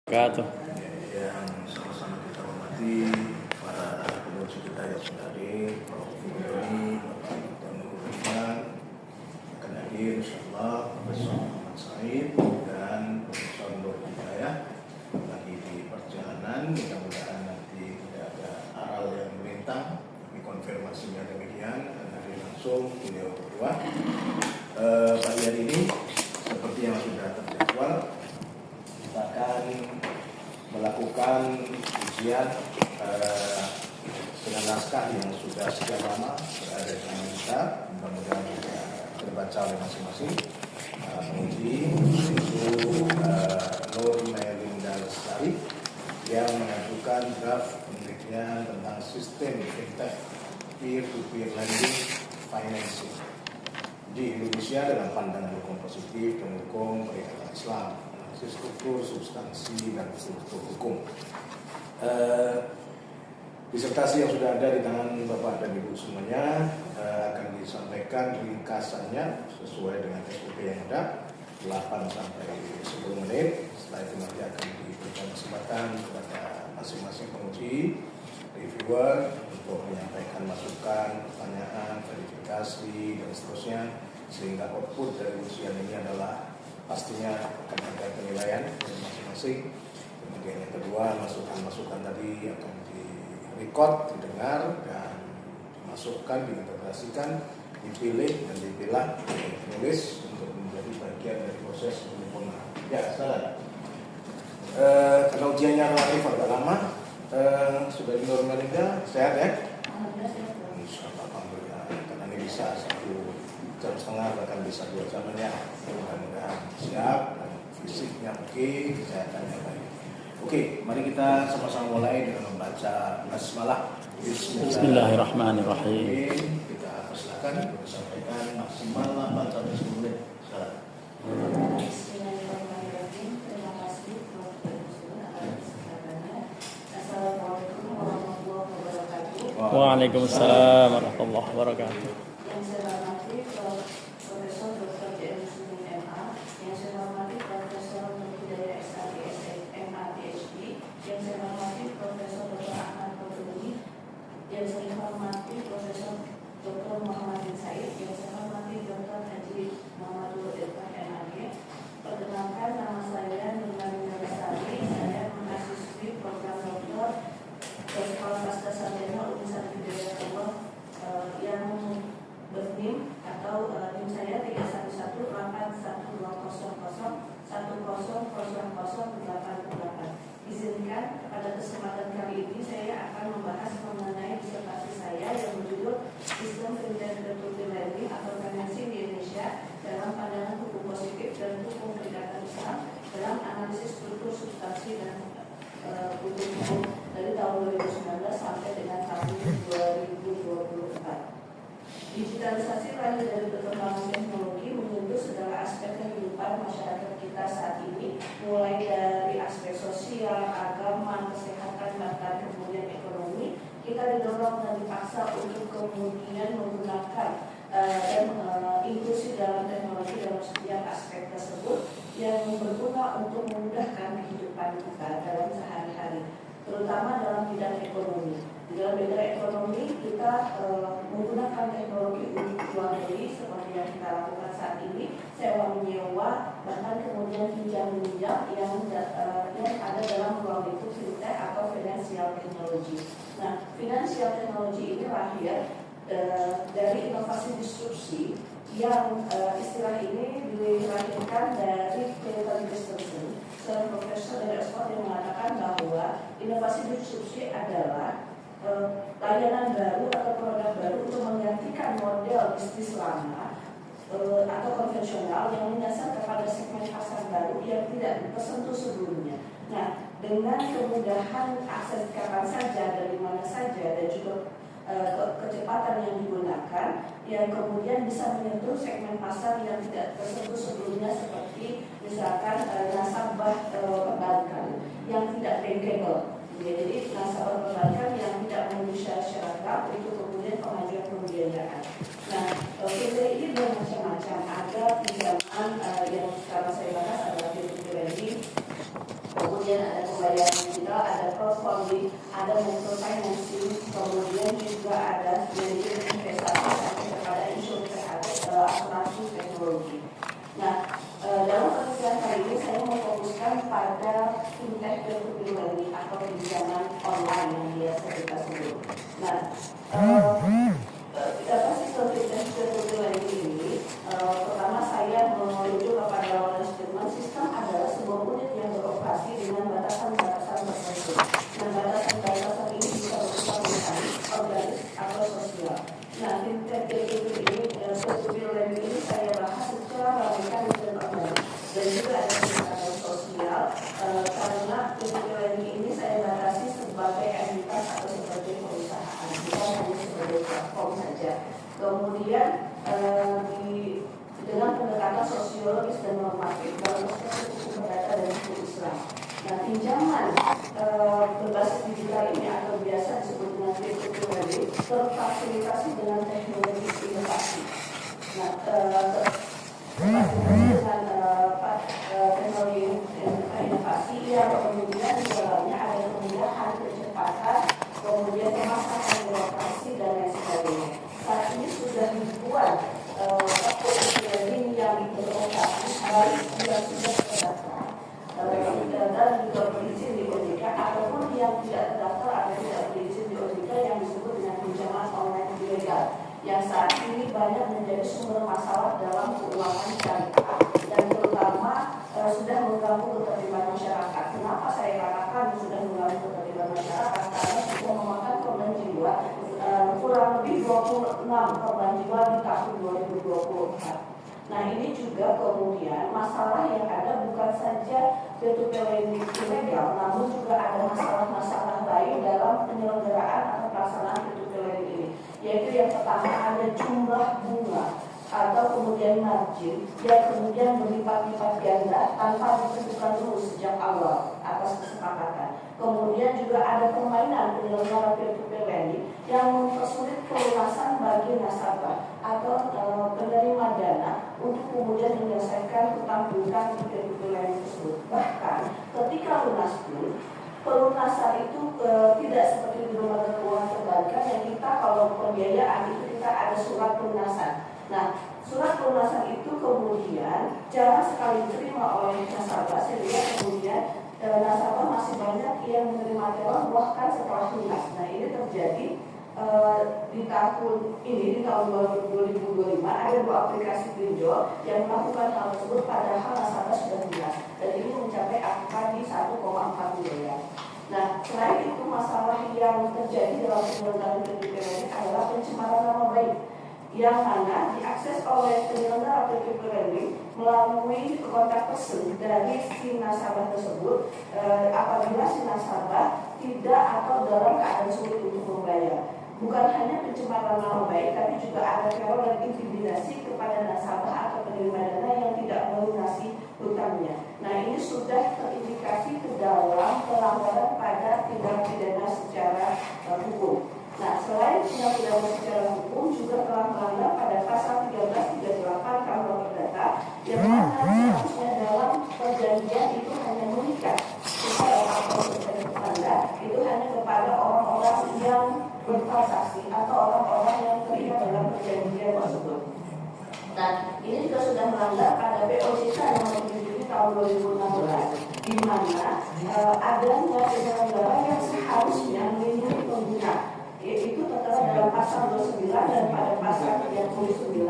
Wabarakatuh. Yang sama-sama kita hormati para pengunjung kita yang sudah hadir, Prof. Ini, Bapak Dr. Nurul Iman, akan hadir insyaallah Profesor Muhammad Said dan Profesor Nur Hidayah lagi di perjalanan. Mudah-mudahan nanti tidak ada aral yang melintang, tapi konfirmasinya demikian dan hadir langsung beliau berdua. Pagi hari ini seperti yang sudah terjadwal, kita akan melakukan ujian dengan naskah yang sudah sekian lama berada di tangan kita. Mudah-mudahan juga terbaca oleh masing-masing penguji, yaitu Nur Melinda Lestari yang mengajukan draft penelitian tentang sistem fintech peer-to-peer lending financing di Indonesia dalam pandangan hukum positif dan hukum perikatan Islam, struktur, substansi, dan struktur hukum. Disertasi yang sudah ada di tangan Bapak dan Ibu semuanya akan disampaikan ringkasannya sesuai dengan SOP yang ada, 8 sampai 10 menit. Setelah itu nanti akan diberikan kesempatan kepada masing-masing penguji, reviewer untuk menyampaikan masukan, pertanyaan, verifikasi, dan seterusnya, sehingga output dari ujian ini adalah pastinya akan ada penilaian dari masing-masing. Kemudian yang kedua, masukan-masukan tadi akan di-record, didengar, dan dimasukkan, diintegrasikan, dipilih dan dipilah oleh penulis untuk menjadi bagian dari proses penyempurnaan. Ya, salah. Karena ujiannya relatif agak lama, sudah di Nur Melinda, sehat ya? Alhamdulillah, karena ini bisa 1,5 jam, bahkan bisa 2 jam ya. Mudah-mudahan siap dan fisiknya oke, kesehatannya baik. Oke, mari kita sama-sama mulai dengan membaca basmalah. Bismillahirrahmanirrahim. Kita persilakan untuk sampaikan maksimal 8 sampai 10 menit. Silakan. Bismillahirrahmanirrahim. Terima kasih Prof. atas kesabarannya. Assalamualaikum warahmatullahi wabarakatuh. Waalaikumsalam warahmatullahi wabarakatuh. Yang saya hormati Profesor Dr. J. Muslimin MA, yang saya hormati Profesor Nur Hidayah SAD MA PhD, yang saya hormati Profesor Dr. Ahmad Qutbuni, yang saya hormati Profesor Dr. Muhammad bin Said, yang saya hormati Dr. Haji Muhammadul Irfan MAG. Perkenalkan, nama saya Nur Melinda Lestari. Saya mahasiswi program doktor Sekolah Pasca Sarjana Universitas Hidayatullah yang berNIM atau NIM saya 311812000100088. Izinkan pada kesempatan kali ini saya akan membahas mengenai disertasi saya yang berjudul Sistem Fintech Peer-to-Peer Lending atau Financing di Indonesia dalam pandangan hukum positif dan hukum perikatan Islam dalam analisis struktur, substansi, dan hukum dari tahun 2019 sampai dengan tahun 2024. Digitalisasi lahir dari perkembangan teknologi menyentuh segala aspek kehidupan masyarakat kita saat ini, mulai dari aspek sosial, agama, kesehatan, bahkan kemudian ekonomi. Kita didorong dan dipaksa untuk kemudian menggunakan dan inklusi dalam teknologi dalam setiap aspek tersebut yang berguna untuk memudahkan kehidupan kita dalam sehari-hari, terutama dalam bidang ekonomi. Di dalam bidang ekonomi kita menggunakan teknologi untuk jual beli seperti yang kita lakukan saat ini, sewa menyewa, bahkan kemudian pinjam meminjam yang ada dalam ruang lingkup fintech atau financial technology. Nah, financial technology ini lahir dari inovasi disrupsi yang istilah ini dilahirkan dari Clayton Christensen, seorang profesor dari Oxford, yang mengatakan bahwa inovasi disrupsi adalah layanan baru atau produk baru untuk menggantikan model bisnis lama atau konvensional yang menyasar kepada segmen pasar baru yang tidak tersentuh sebelumnya. Nah, dengan kemudahan akses kapan saja, dari mana saja, dan juga kecepatan yang digunakan, yang kemudian bisa menyentuh segmen pasar yang tidak tersentuh sebelumnya, seperti misalkan nasabah perbankan yang tidak bankable. Jadi nasabah perbankan yang tidak memenuhi syarat itu kemudian pengajuan pembiayaan. Nah, fintech ini bermacam-macam. Ada pinjaman yang sekarang saya bahas adalah peer-to-peer lending, kemudian ada pembayaran digital, ada crowdfunding, ada microfinancing, kemudian juga ada manajemen investasi sampai kepada asuransi teknologi. Nah, dalam penelitian kali ini saya memfokuskan pada fintech peer-to-peer lending atau pinjaman online yang biasa kita sebut. Nah, sistem fintech peer-to-peer lending ini, pertama saya merujuk kepada awal statement. Sistem adalah sebuah unit yang beroperasi dengan batasan-batasan tertentu. Nah, batasan-batasan ini bisa berupa mekanis, organis, atau sosial. Nah, fintech peer-to-peer lending ini saya bahas secara mekanis dan organis, dan juga ada pendekatan sosial, karena peer-to-peer lending ini saya batasi sebagai entitas atau sebagai perusahaan, bukan hanya sebagai platform saja. Kemudian dengan pendekatan sosiologis dan normatif dalam perspektif hukum perdata dan hukum Islam. Nah, pinjaman berbasis digital ini atau biasa disebut dengan peer-to-peer lending terfasilitasi dengan teknologi inovasi. Nah, dengan teknologi inovasi yang kemudian di dalamnya ada kemudahan, kecepatan, kemudian pemasaran birokrasi dan lain sebagainya. Saat ini sudah ribuan lending yang beroperasi, baik yang sudah terdaftar dan juga berizin di OJK ataupun yang tidak terdaftar atau tidak berizin di OJK yang disebut dengan pinjaman online ilegal, yang saat ini banyak menjadi sumber masalah dalam keuangan syariah dan terutama sudah mengganggu ketertiban masyarakat. Kenapa saya katakan sudah mengganggu ketertiban masyarakat? Karena sudah memakan korban jiwa kurang lebih 26 korban jiwa di tahun 2024. Nah, ini juga kemudian masalah yang ada bukan saja peer-to-peer lending ilegal, namun juga ada masalah-masalah lain dalam penyelenggaraan atau pelaksanaan peer-to-peer lending ini. Yaitu yang pertama ada jumlah bunga atau kemudian margin yang kemudian berlipat-lipat ganda tanpa ditentukan dulu sejak awal atas kesepakatan. Kemudian juga ada permainan penyelenggara peer-to-peer lending yang mempersulit pelunasan bagi nasabah atau penerima dana untuk kemudian menyelesaikan hutang piutang di peer-to-peer lending tersebut. Bahkan ketika lunas pun pelunasan itu tidak seperti di lembaga keuangan perbankan yang kita kalau pembiayaan itu kita ada surat pelunasan. Nah, surat pelunasan itu kemudian jarang sekali diterima oleh nasabah sehingga kemudian nasabah masih banyak yang menerima teror bahkan setelah lunas. Nah, ini terjadi di tahun 2025 ada 2 aplikasi pinjol yang melakukan hal tersebut padahal nasabah sudah lunas dan ini mencapai angka di 1,4 miliar. Nah, selain itu masalah yang terjadi dalam penyelenggaraan peer-to-peer lending adalah pencemaran nama baik yang mana diakses oleh penyelenggara peer-to-peer lending melalui kontak person dari si nasabah tersebut apabila si nasabah tidak atau dalam keadaan sulit untuk membayar. Bukan hanya pencemaran nama baik, tapi juga ada teror dan intimidasi kepada nasabah atau penerima dana yang tidak melunasi hutangnya. Nah, ini sudah terindikasi ke dalam pelanggaran pada tindak pidana secara hukum. Nah, selain tindak pidana secara hukum juga telah melanggar pada pasal 1338 KUH Perdata yang mana seharusnya dalam perjanjian itu hanya mengikat supaya atau tanda itu hanya kepada orang-orang yang bertransaksi atau orang-orang yang terlibat dalam perjanjian tersebut. Nah, ini juga sudah melanggar pada BOJK nomor 77 tahun 2016 di mana adanya penyelenggara yang seharusnya melindungi pengguna. Itu tertera dalam pasal 29 dan pada pasal 39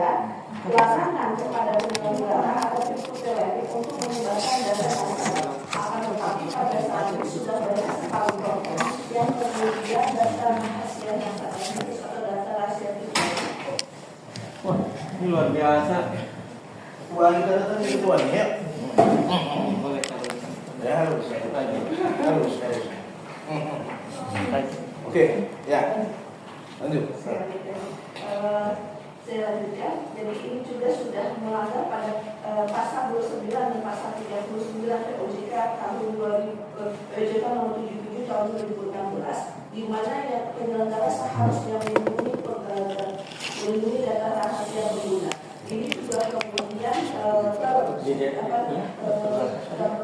larangan kepada penyelenggara atau peer-to-peer lending untuk menyebarkan data nasabah. Akan tetapi pada saat ini sudah banyak sekali korban yang kemudian data rahasia nasabah itu atau data rahasia pribadi. Wah, ini luar biasa. Uang kita datang di tuan ya. Boleh Ya harus. Oke, ya. Lanjut. Saya lanjutkan. Jadi ini juga sudah melanggar pada pasal 29 dan pasal 39 POJK tahun 2000 nomor 77 tahun 2016 di mana yang penyelenggara seharusnya melindungi data rahasia pengguna. Ini juga kemudian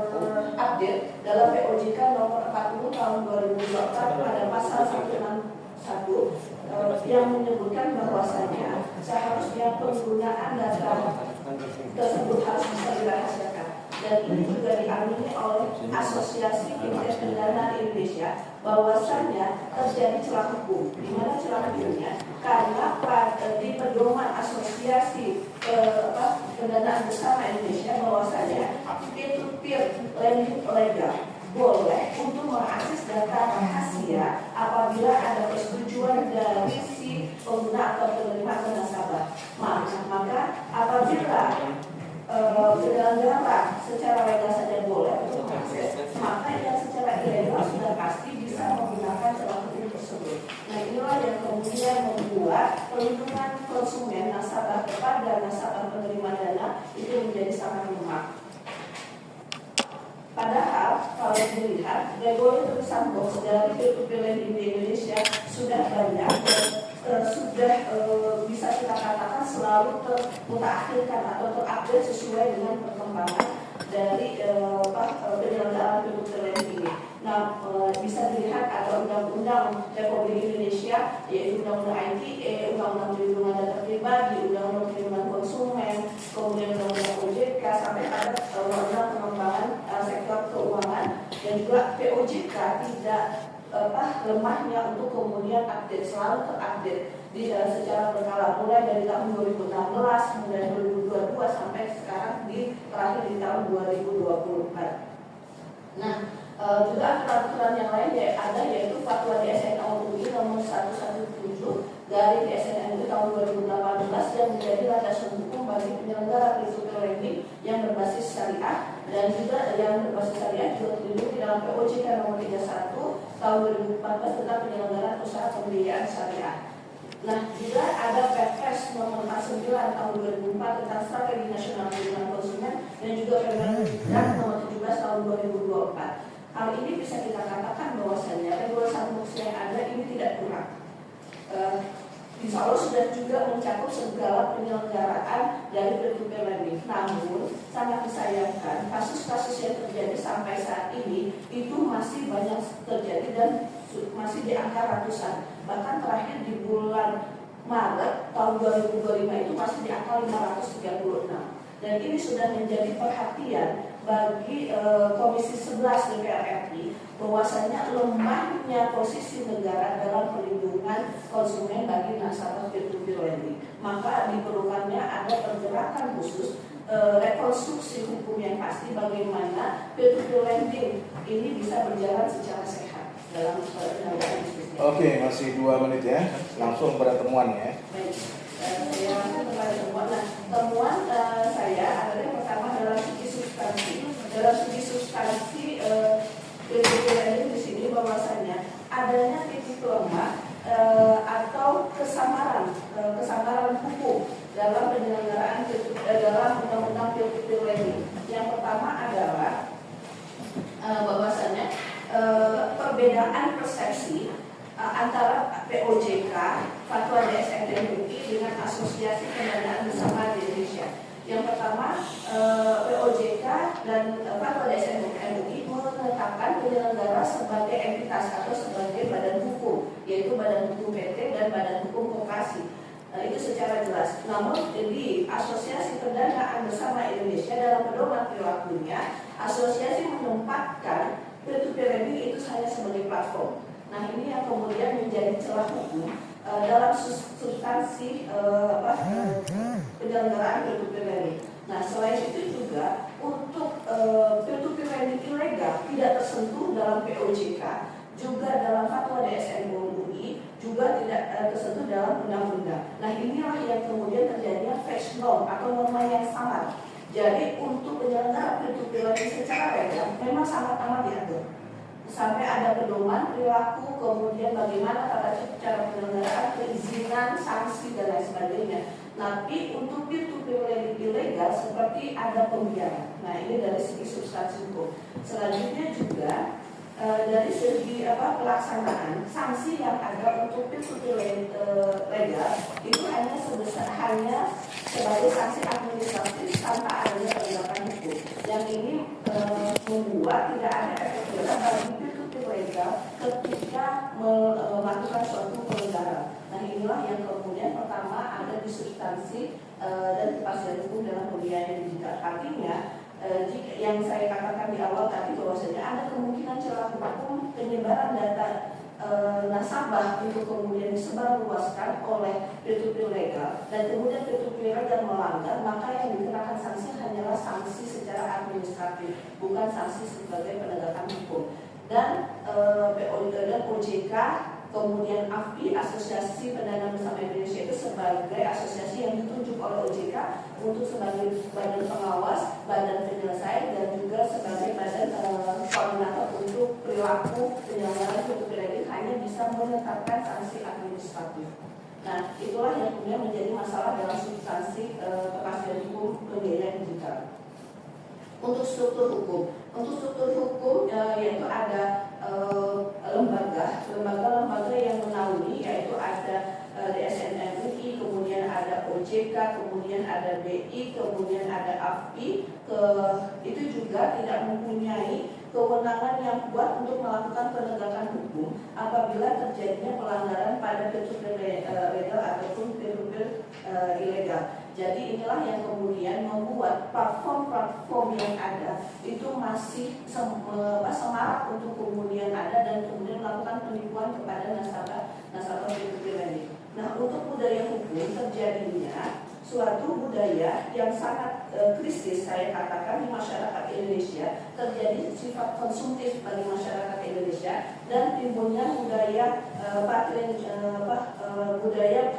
terupdate dalam POJK nomor 40 tahun 2024 pada pasal 161 yang menyebutkan bahwasanya seharusnya penggunaan data tersebut harus bisa dirahasiakan. Dan ini juga diamini oleh Asosiasi Fintech Pendanaan Indonesia bahwasanya terjadi celah hukum. Di mana celah hukumnya? Karena di pedoman Asosiasi Pendanaan Bersama Indonesia bahwasanya peer-to-peer lending legal boleh untuk mengakses data rahasia apabila ada persetujuan dari si pengguna atau penerima atau nasabah. Maka apabila penyelenggara secara legal saja boleh untuk mengakses, maka yang secara ilegal sudah pasti bisa menggunakan celah hukum tersebut. Nah, inilah yang kemudian membuat perlindungan konsumen nasabah kepada nasabah penerima dana itu menjadi sangat lemah. Padahal kalau dilihat regulator sandbox dari peer-to-peer lending di Indonesia sudah banyak dan sudah bisa kita katakan selalu termutakhirkan atau terupdate sesuai dengan perkembangan dari penyelenggaraan peer-to-peer lending ini. Nah, bisa dilihat ada Undang-Undang Republik Indonesia, yaitu Undang-Undang ITE, Undang-Undang Perlindungan Data Pribadi, Undang-Undang Perlindungan Konsumen, kemudian Undang-Undang OJK, sampai ada Undang-Undang Pengembangan Sektor Keuangan, dan juga POJK tidak lemahnya untuk kemudian update, selalu terupdate secara berkala, mulai dari tahun 2016, kemudian 2022 sampai sekarang terakhir di tahun 2024. Nah, juga aturan-aturan yang lain yaitu Fatwa DSN MUI nomor 117 dari DSN MUI tahun 2018 yang menjadi landasan hukum bagi penyelenggara peer-to-peer lending yang berbasis syariah, dan juga yang berbasis syariah juga terlindung di dalam POJK nomor 31 tahun 2014 tentang penyelenggaraan usaha pembiayaan syariah. Nah, juga ada Perpres nomor 49 tahun 2004 tentang Strategi Nasional Perlindungan Konsumen, dan juga Permendikbud nomor 17 tahun 2024. Hal ini bisa kita katakan bahwasanya regulasi sandbox yang ada ini tidak kurang. Insya Allah sudah juga mencakup segala penyelenggaraan dari peer-to-peer lending. Namun sangat disayangkan kasus-kasus yang terjadi sampai saat ini itu masih banyak terjadi dan masih di angka ratusan. Bahkan terakhir di bulan Maret tahun 2025 itu masih di angka 536. Dan ini sudah menjadi perhatian bagi Komisi 11 DPR RI bahwasanya lemahnya posisi negara dalam perlindungan konsumen bagi nasabah peer-to-peer lending. Maka diperlukannya ada pergerakan khusus, rekonstruksi hukum yang pasti bagaimana peer-to-peer lending ini bisa berjalan secara sehat dalam penyelenggaraan bisnisnya. Oke, masih 2 menit ya. Langsung pada temuan ya. Baik. Saya kepada temuan. Nah, temuan saya adalah yang pertama dalam segi substansi. Dalam segi substansi peer-to-peer lending di sini bahwasanya adanya titik lemah atau kesamaran hukum dalam penyelenggaraan dalam undang-undang peer-to-peer lending. Yang pertama adalah bahwasanya perbedaan persepsi antara POJK, Fatwa DSN MUI dengan Asosiasi Pendanaan Bersama di Indonesia. Yang pertama, POJK dan Fatwa DSN MUI menetapkan penyelenggara sebagai entitas atau sebagai badan hukum, yaitu badan hukum PT dan badan hukum koperasi. Itu secara jelas. Namun di Asosiasi Pendanaan Bersama Indonesia dalam pedoman perilakunya, asosiasi menempatkan peer-to-peer lending itu hanya sebagai platform. Nah, ini yang kemudian menjadi celah hukum dalam substansi penyelenggaraan peer-to-peer lending. Nah, selain itu juga untuk peer-to-peer lending ilegal tidak tersentuh dalam POJK, juga dalam Fatwa DSN MUI, juga tidak tersentuh dalam undang-undang. Nah, inilah yang kemudian terjadinya fixed norm atau norma yang samar. Jadi untuk penyelenggara peer-to-peer lending secara legal memang sangat amat diatur. Sampai ada pedoman perilaku, kemudian bagaimana tata cara penyelenggaraan, perizinan, sanksi dan lain sebagainya. Tapi untuk peer-to-peer lending ilegal seperti ada pembiaran. Nah, ini dari segi substansi hukum. Selanjutnya juga dari segi pelaksanaan, sanksi yang ada untuk peer-to-peer legal itu hanya sebagai sanksi administratif tanpa adanya penegakan hukum. Yang ini membuat tidak ada efek jerah bagi inilah yang kemudian pertama ada di substansi dan kepastian hukum dalam pembiayaan digital. Artinya jika yang saya katakan di awal tadi bahwasanya ada kemungkinan celah hukum penyebaran data nasabah untuk kemudian disebarluaskan oleh peer-to-peer legal dan kemudian peer-to-peer legal melanggar, maka yang dikenakan sanksi hanyalah sanksi secara administratif, bukan sanksi sebagai penegakan hukum. Dan OJK, kemudian AFPI, Asosiasi Pendana Bersama Indonesia, itu sebagai asosiasi yang ditunjuk oleh OJK untuk sebagai badan pengawas, badan penyelesai, dan juga sebagai badan koordinator untuk perilaku penyelenggaraan peer-to-peer lending hanya bisa menetapkan sanksi administratif. Nah, itulah yang kemudian menjadi masalah dalam substansi kepastian hukum pembiayaan digital. Untuk struktur hukum yaitu ada lembaga yang menaungi, yaitu ada DSN MUI, kemudian ada OJK, kemudian ada BI, kemudian ada AFPI. Itu juga tidak mempunyai kewenangan yang kuat untuk melakukan penegakan hukum apabila terjadinya pelanggaran pada peer-to-peer legal ataupun peer-to-peer ilegal. Jadi inilah yang kemudian membuat platform-platform yang ada itu masih semarak untuk kemudian ada dan kemudian melakukan penipuan kepada nasabah peer-to-peer lending. Nah, untuk budaya hukum terjadinya suatu budaya yang sangat krisis, saya katakan, di masyarakat Indonesia, terjadi sifat konsumtif bagi masyarakat Indonesia dan timbulnya budaya budaya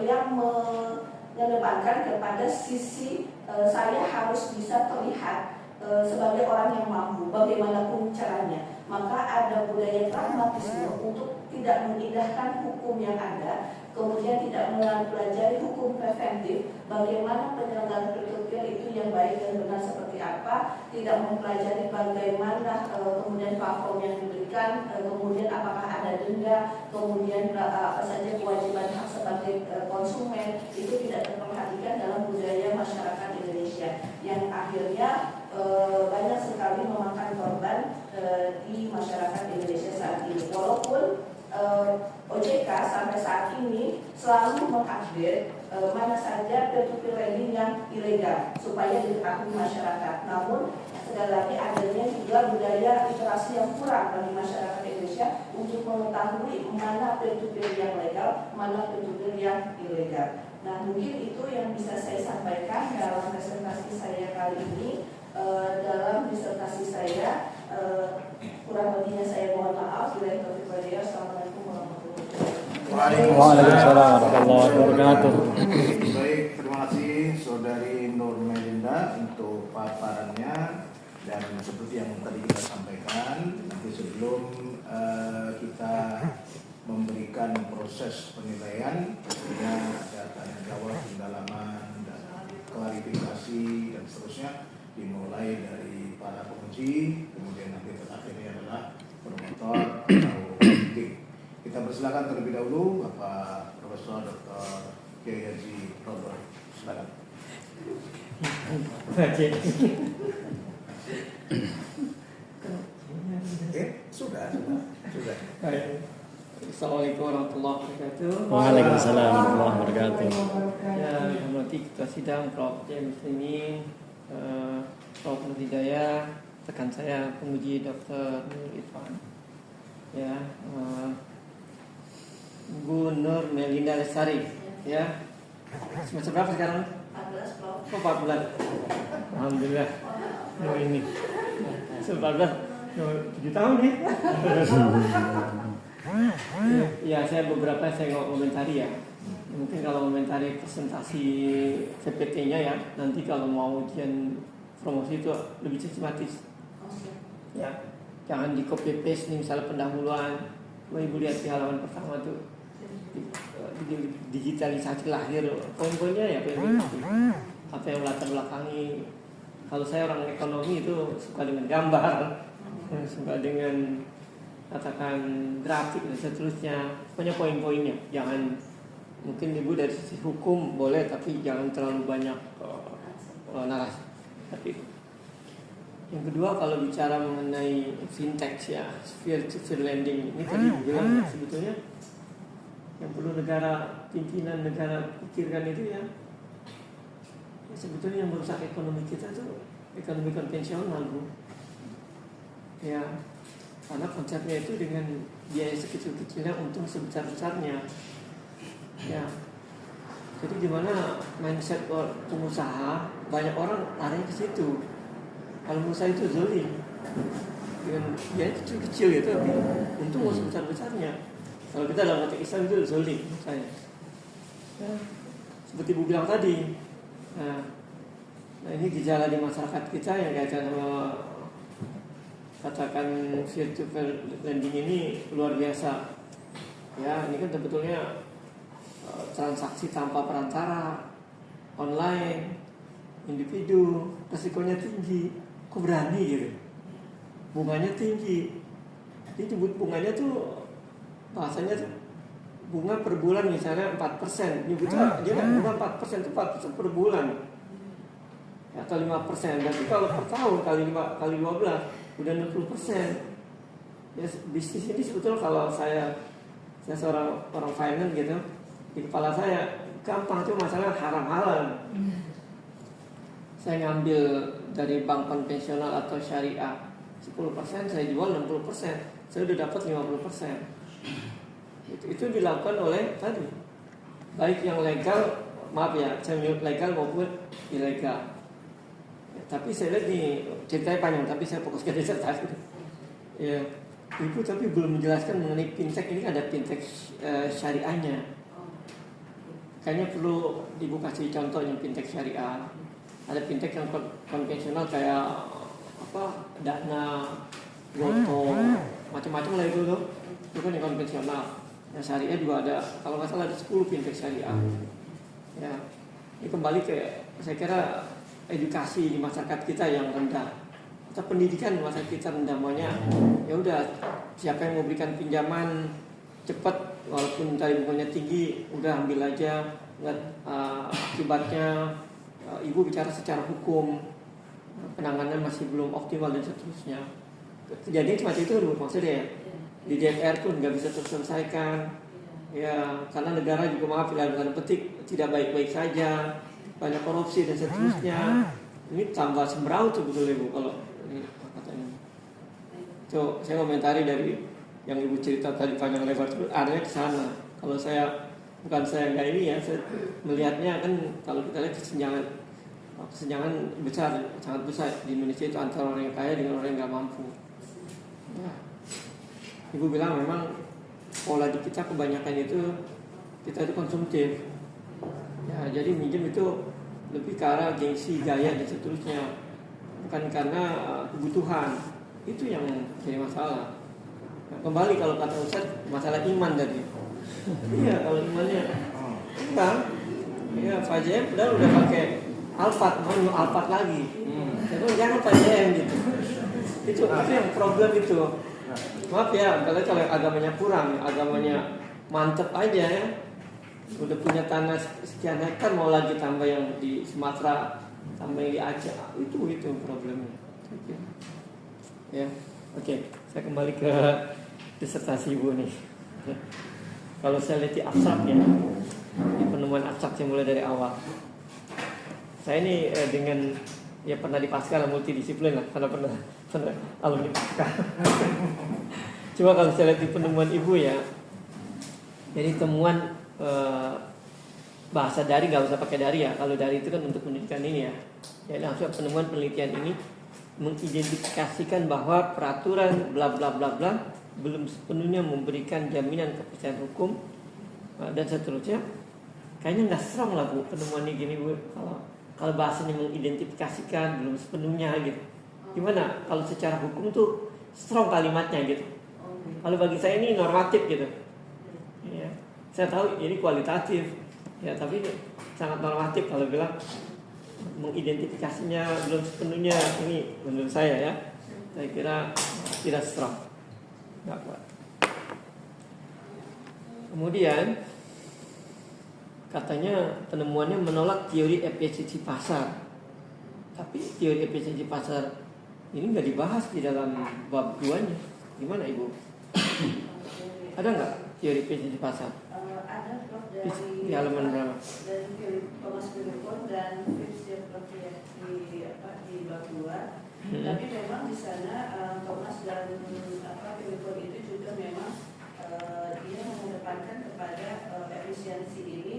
yang mengedepankan kepada sisi saya harus bisa terlihat sebagai orang yang mampu bagaimanapun caranya. Maka ada budaya pragmatisme untuk tidak mengindahkan hukum yang ada, kemudian tidak mempelajari hukum preventif, bagaimana penyelenggaraan peer-to-peer itu yang baik dan benar seperti apa, tidak mempelajari bagaimana kemudian platform yang diberikan, kemudian apakah ada denda, kemudian apa saja kewajiban hak sebagai konsumen, itu tidak terperhatikan dalam budaya masyarakat Indonesia yang akhirnya banyak sekali memakan korban di masyarakat Indonesia saat ini. Walaupun OJK sampai saat ini selalu mengupdate mana saja peer-to-peer lending yang ilegal supaya diketahui masyarakat. Namun sekali lagi adanya juga budaya literasi yang kurang bagi masyarakat Indonesia untuk mengetahui mana peer-to-peer yang legal, mana peer-to-peer yang ilegal. Nah, mungkin itu yang bisa saya sampaikan dalam presentasi saya kali ini. Dalam disertasi saya, kurang lebihnya saya mohon maaf. Assalamualaikum warahmatullahi wabarakatuh. Waalaikumsalam warahmatullahi wabarakatuh. Baik, terima kasih Saudari Nur Melinda untuk paparannya. Dan seperti yang tadi kita sampaikan, nanti sebelum kita memberikan proses penilaian, tentunya ada tanya jawab, pendalaman, dan klarifikasi dan seterusnya, dimulai dari para penguji, kemudian nanti terakhirnya adalah promotor atau tim. Kita persilakan terlebih dahulu Bapak Profesor Dr. Kiai Haji Robert. Silakan. Sudah. Assalamualaikum warahmatullahi wabarakatuh. Waalaikumsalam warahmatullahi wabarakatuh. Ya, hormati Ketua Sidang Prof. James Muslimin, Prof. Nur Hidayah, rekan saya penguji Dr. Nur Irfan. Ya, Bu Nur Melinda Lestari. Ya, semester berapa sekarang? 14 Prof. Oh, 4 bulan. Alhamdulillah. Oh, ini 14, 7 tahun ya. Ya, saya beberapa saya nggak komentari ya. Mungkin kalau komentari presentasi PPT-nya ya, nanti kalau mau ujian promosi itu lebih sistematis. Ya, jangan di copy paste nih, misalnya pendahuluan. Ibu lihat di halaman pertama tuh digitalisasi lahir, poin-poinnya ya apa yang latar belakangi. Kalau saya orang ekonomi itu suka dengan gambar, suka dengan katakan grafik dan seterusnya, pokoknya poin-poinnya. Jangan, mungkin ibu dari sisi hukum boleh, tapi jangan terlalu banyak narasi. Tapi Yang kedua, kalau bicara mengenai fintech ya, peer-to-peer lending ini tadi bilang sebetulnya yang perlu pimpinan negara pikirkan itu ya sebetulnya yang merusak ekonomi kita tuh ekonomi konvensional, Bu. Ya, karena konsepnya itu dengan biaya sekecil-kecilnya untung sebesar-besarnya. Ya. Jadi gimana mindset pengusaha, banyak orang lari ke situ. Kalau pengusaha itu zolim dengan biaya kecil-kecil gitu, tapi untung sebesar-besarnya. Kalau kita dalam konteks Islam itu zolim saya. Ya. Seperti Bu bilang tadi. Nah ini gejala di masyarakat kita yang kaitan sama katakan peer-to-peer lending ini luar biasa. Ya, ini kan sebetulnya transaksi tanpa perantara, online, individu, resikonya tinggi. Kok berani gitu? Bunganya tinggi. Ini nyebut bunganya tuh bahasanya tuh bunga per bulan misalnya 4%. Nyebutnya dia nggak bunga 4%, itu 4% per bulan. Ya, atau 5%. Berarti kalau per tahun kali 12 udah 60%. Ya, bisnis ini sebetulnya kalau saya seorang orang finance gitu, di kepala saya gampang, cuma masalah haram halal. Saya ngambil dari bank konvensional atau syariah 10%, saya jual 60%, saya udah dapat 50%. Itu dilakukan oleh tadi, baik yang legal, maaf ya, saya legal maupun ilegal. Ya, tapi saya lihat nih ceritanya panjang, tapi saya fokus ke disertasi. Ya, Ibu tapi belum menjelaskan mengenai fintech ini, ada fintech syariahnya. Kayaknya perlu Ibu kasih contoh yang fintech syariah. Ada fintech yang konvensional kayak Dana, Goto, macam-macam lah itu tuh. Itu kan yang konvensional. Yang syariah juga ada, kalau nggak salah ada 10 fintech syariah. Ya, ini kembali ke saya kira edukasi di masyarakat kita yang rendah. Atau pendidikan di masyarakat kita rendah, maunya ya udah siapa yang mau berikan pinjaman cepat walaupun tadi bunganya tinggi, udah ambil aja. Akibatnya Ibu bicara secara hukum, penanganan masih belum optimal dan seterusnya. Kejadian semacam itu maksudnya ya. Di DPR pun nggak bisa terselesaikan, ya karena negara juga maaf dalam petik tidak baik-baik saja, banyak korupsi dan seterusnya. Ini tambah sembraut sebetulnya Bu kalau ini katanya. So saya komentari dari yang Ibu cerita tadi panjang lebar itu arahnya ke sana. Kalau saya nggak ini ya, saya melihatnya kan kalau kita lihat kesenjangan besar, sangat besar di Indonesia itu antara orang yang kaya dengan orang yang nggak mampu. Ya. Ibu bilang memang pola di kita kebanyakan itu kita itu konsumtif. Ya, jadi minjem itu lebih ke arah gengsi, gaya dan seterusnya, bukan karena kebutuhan. Itu yang jadi masalah. Nah, kembali kalau kata Ustaz masalah iman tadi. Iya, kalau imannya enggak. Ya, Fajem udah pakai Alphard, mau Alphard lagi. Jadi jangan Fajem gitu. Itu yang problem itu. Maaf ya, kalau agamanya kurang, agamanya mantep aja ya. Udah punya tanah sekian hektar, mau lagi tambah yang di Sumatera, tambah yang di Aceh, itu problemnya. Ya, oke. Saya kembali ke disertasi Ibu nih. Kalau saya lihat di abstraknya, di penemuan abstraknya mulai dari awal. Saya ini dengan ya pernah di Pasca multidisiplin lah, karena pernah alumni Pasca. Cuma kalau saya lihat di penemuan Ibu ya, jadi temuan bahasa dari nggak usah pakai dari ya. Kalau dari itu kan untuk pendidikan ini ya. Jadi langsung penemuan penelitian ini mengidentifikasikan bahwa peraturan bla bla bla bla belum sepenuhnya memberikan jaminan kepastian hukum dan seterusnya. Kayaknya nggak strong lah Bu penemuan ini gini Bu. Kalau bahasanya mengidentifikasikan belum sepenuhnya gitu. Gimana kalau secara hukum tuh strong kalimatnya gitu. Kalau bagi saya ini normatif gitu. Ya, saya tahu ini kualitatif. Ya, tapi sangat normatif kalau bilang mengidentifikasinya belum sepenuhnya, ini menurut saya ya. Saya kira tidak strong. Nggak kuat. Kemudian katanya penemuannya menolak teori efisiensi pasar. Tapi teori efisiensi pasar ini nggak dibahas di dalam bab 2-nya. Gimana Ibu? Ada nggak teori efisiensi pasar? Ada Prof Di halaman berapa? dari Thomas Philippon dan Fritz Prof di bab 2. Tapi memang di sana Thomas dan Philippon itu juga memang dia mengedepankan kepada efisiensi ini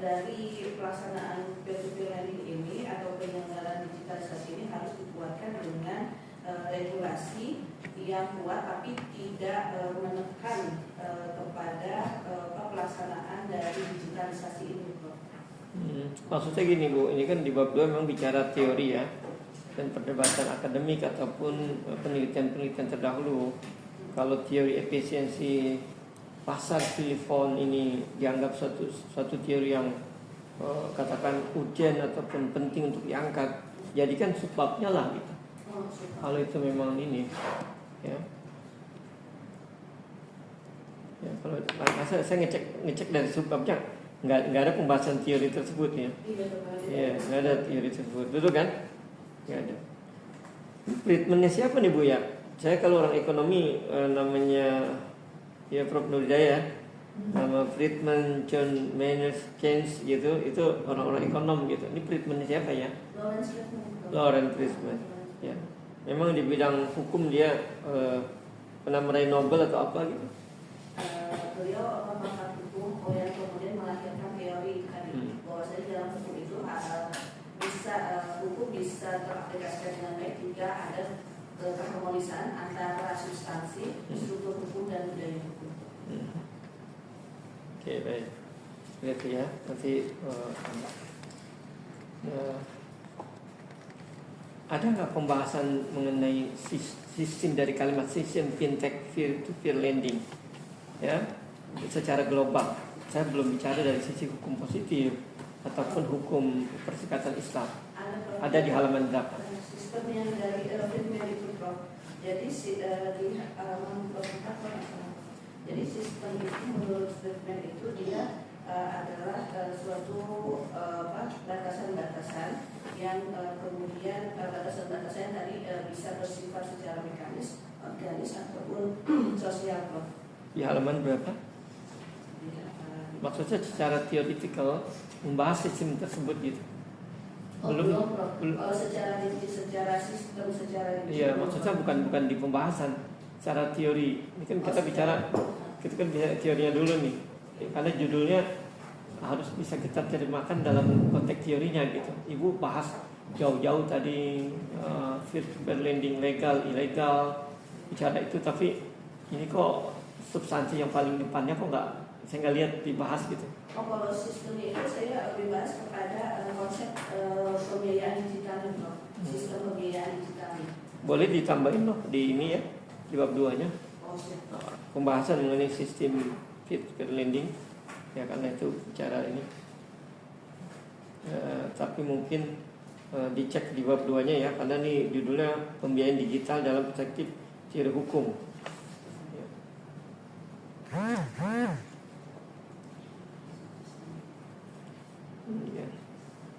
dari pelaksanaan peer-to-peer lending ini atau penyelenggaraan digitalisasi ini harus dikuatkan dengan regulasi yang kuat tapi tidak menekan kepada pelaksanaan dari digitalisasi ini. Maksudnya gini Bu, ini kan di bab 2 memang bicara teori ya, dan perdebatan akademik ataupun penelitian-penelitian terdahulu. Kalau teori efisiensi pasar telepon ini dianggap suatu teori yang katakan urgent ataupun penting untuk diangkat, jadikan subbabnya lah gitu. Kalau itu memang ini ya. Ya, kalau saya ngecek dari subbabnya nggak ada pembahasan teori tersebut ya. Iya, nggak ada teori tersebut, betul kan? Nggak ada. Treatmentnya siapa nih Bu ya? Saya kalau orang ekonomi namanya ya Prof Nurdaya, nama Friedman, John Maynard Keynes gitu, itu orang-orang ekonom gitu. Ini treatmentnya siapa ya? Lawrence Friedman. Ya, memang di bidang hukum dia pernah meraih Nobel atau apa gitu. Beliau pakar hukum yang kemudian melahirkan teori tadi bahwasanya dalam hukum itu hukum bisa teraplikasikan dengan baik jika ada keharmonisan antara substansi, struktur hukum dan budaya hukum. Oke, baik. Lihat ya, nanti ada nggak pembahasan mengenai sistem dari kalimat sistem fintech peer-to-peer lending ya secara global? Saya belum bicara dari sisi hukum positif ataupun hukum persikatan Islam. Ada di halaman berapa? Sistem yang dari Friedman itu Prof. Jadi di halaman 24 jadi sistem itu menurut Friedman itu dia adalah suatu batasan-batasan yang kemudian batasan-batasan yang tadi bisa bersifat secara mekanis, organis ataupun sosial Prof. Di halaman berapa? Maksudnya secara teoretikal membahas sistem tersebut gitu. Belum. Secara sistem secara iya, maksudnya bukan di pembahasan secara teori. Ini kan kita bicara teorinya dulu nih. Karena judulnya harus bisa kita terjemahkan dalam konteks teorinya gitu. Ibu bahas jauh-jauh tadi peer-to-peer lending legal, ilegal, bicara itu, tapi ini kok substansi yang paling depannya kok saya nggak lihat dibahas gitu. Kalau sistem itu saya lebih bahas kepada konsep pembiayaan digital itu, sistem pembiayaan digital. Boleh ditambahin loh di ini ya, di bab 2-nya. Pembahasan mengenai sistem peer-to-peer lending ya, karena itu bicara ini. Tapi mungkin dicek di bab 2-nya ya, karena ini judulnya pembiayaan digital dalam perspektif teori hukum. Ya.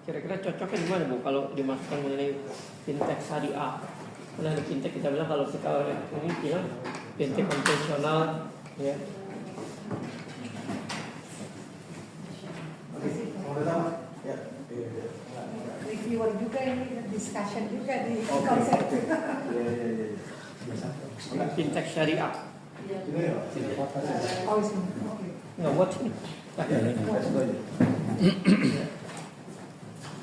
Kira-kira cocoknya di mana Bu kalau dimasukkan mengenai fintech syariah? Karena di fintech kita bilang, kalau kita ini bilang fintech konvensional ya. Reviewer juga ini, discussion juga di konsep. Fintech syariah. Oh, sini. Nggak buat sini.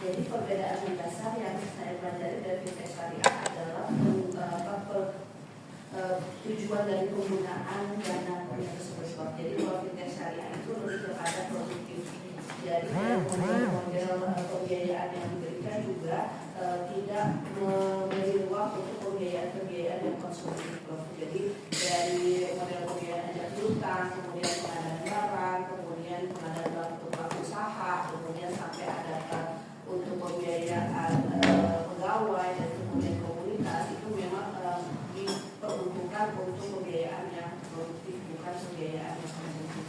Jadi perbedaan mendasar yang saya pelajari dari fintech syariah adalah tujuan dari penggunaan dana tersebut. Jadi kalau fintech syariah itu lebih kepada produktif. Jadi model pembiayaan yang diberikan juga tidak memberi ruang untuk pembiayaan yang konsumtif. Jadi dari model pembiayaan ajak hutang, kemudian pengadaan barang, kemudian pengadaan barang untuk pelaku usaha, kemudian sampai ada untuk pembiayaan pegawai dan kemudian komunitas, itu memang diperuntukkan untuk pembiayaan yang produktif, bukan pembiayaan yang konsumtif.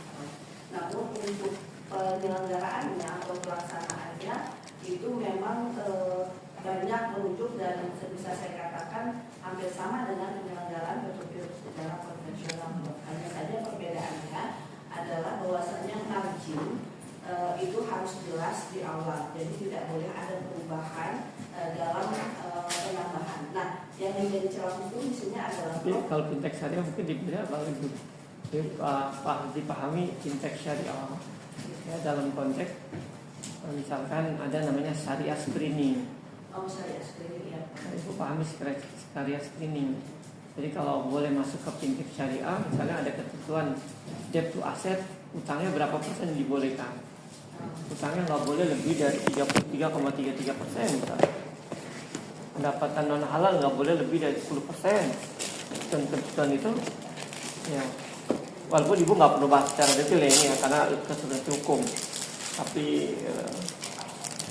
Namun untuk penyelenggaraannya atau pelaksanaannya itu memang banyak merujuk dan bisa saya katakan hampir sama dengan penyelenggaraan peer-to-peer secara konvensional. Hanya saja perbedaannya adalah bahwasanya margin itu harus jelas di awal, jadi tidak boleh ada perubahan dalam penambahan. Nah, yang menjadi celah hukum di sini adalah Kalau fintech syariah mungkin dibeda apa itu? Dipahami fintech syariah ya, dalam konteks misalkan ada namanya syariah screening. syariah screening ya. Ibu pahami syariah screening. Jadi kalau boleh masuk ke fintech syariah, misalnya ada ketentuan debt to asset, utangnya berapa persen dibolehkan. Utangnya nggak boleh lebih dari 33,33%. Pendapatan non halal nggak boleh lebih dari 10%. Ketentuan itu, ya, walaupun ibu nggak perlu bahas secara detail ini ya, karena itu sudah hukum. Tapi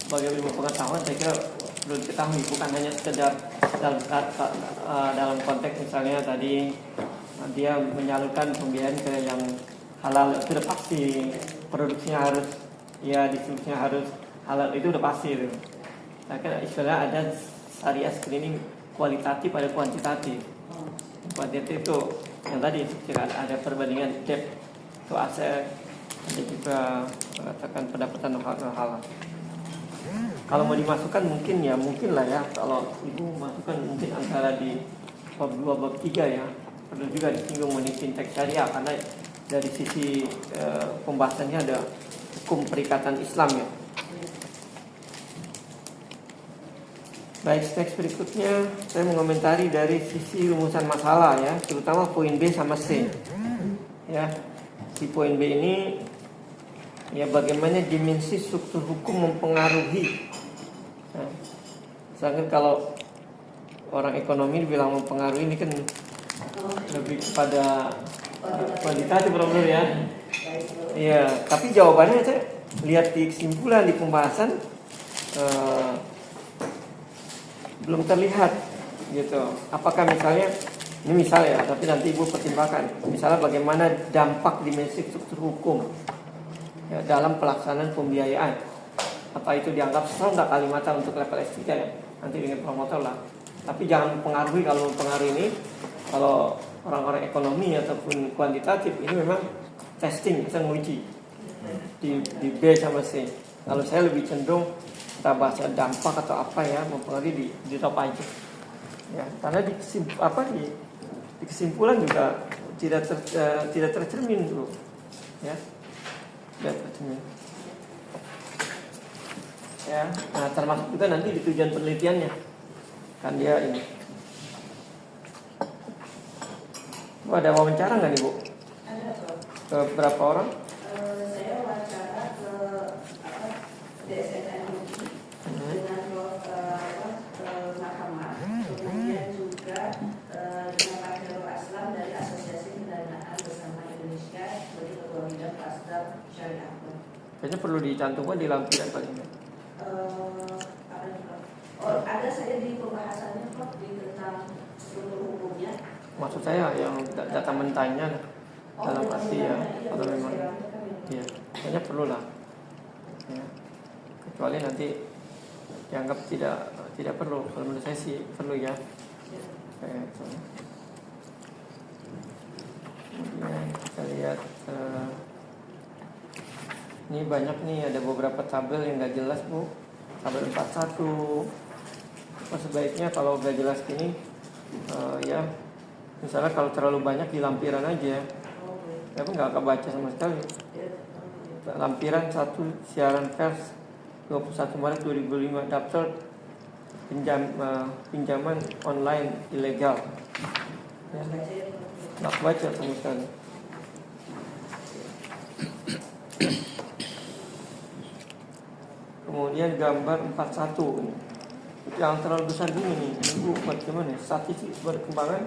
bagi ilmu pengetahuan saya kira perlu diketahui, bukan hanya sekedar dalam konteks misalnya tadi dia menyalurkan pembiayaan ke yang halal, itu udah pasti produksinya harus, ya distribusinya harus halal, itu udah pasti itu. Saya kira istilah ada syariah screening kualitatif pada kuantitatif. Kuantitatif itu yang tadi kira ada perbandingan debt to asset, ada juga mengatakan pendapatan halal. Kalau mau dimasukkan mungkin ya, mungkin lah ya. Kalau ibu masukkan mungkin antara di bab 2 bab 3 ya. Perlu juga disinggung mengenai fintech syariah karena dari sisi pembahasannya ada hukum perikatan Islam ya. Baik, teks berikutnya saya mengomentari dari sisi rumusan masalah ya, terutama poin B sama C. Ya, di poin B ini ya bagaimana dimensi struktur hukum mempengaruhi. Nah, misalkan kalau orang ekonomi bilang mempengaruhi, ini kan lebih kepada kuantitatif problem ya. Iya, tapi jawabannya saya lihat di kesimpulan di pembahasan belum terlihat gitu. Apakah misalnya ini misalnya ya, tapi nanti ibu pertimbangkan. Misalnya bagaimana dampak dimensi struktur hukum ya, dalam pelaksanaan pembiayaan. Apa itu dianggap strong nggak Kalimantan untuk level S3 ya? Nanti dengan promotor lah. Tapi jangan mempengaruhi, kalau mempengaruhi ini, kalau orang-orang ekonomi ataupun kuantitatif ini memang testing, kita nguji di B sama C. Kalau saya lebih cenderung kita bahas dampak atau apa ya, mempengaruhi di top aja. Ya, karena di kesimpulan juga tidak tercermin dulu. Ya. Tidak tercermin. Ya, nah termasuk juga nanti di tujuan penelitiannya. Kan dia ini. Bu, ada wawancara nggak nih Bu? Ada Prof. Ke berapa orang? Saya wawancara ke DSN MUI dengan Mahkamah, kemudian juga dengan Pak Heru Aslam dari Asosiasi Pendanaan Bersama Indonesia sebagai Ketua Bidang Pasar Syariah. Kayaknya perlu dicantumkan di lampiran paling nggak? Ada saya di pembahasannya Prof di tentang struktur hukumnya. Maksud saya yang data mentahnya dalam arti ya, kalau memang ya, kayaknya perlu lah. Ya. Kecuali nanti dianggap tidak perlu. Kalau menurut saya sih perlu ya. Kayak itu. Kemudian kita lihat ini banyak nih, ada beberapa tabel yang nggak jelas Bu. Tabel 41. Sebaiknya kalau nggak jelas gini ya, misalnya kalau terlalu banyak di lampiran aja, tapi nggak kebaca sama sekali. Lampiran 1 siaran pers 21 Maret 2005, daftar pinjaman online ilegal. Ya, nggak kebaca sama sekali. Kemudian gambar 41 ini, yang terlalu besar gini nih, ibu bagaimana? Statistik perkembangan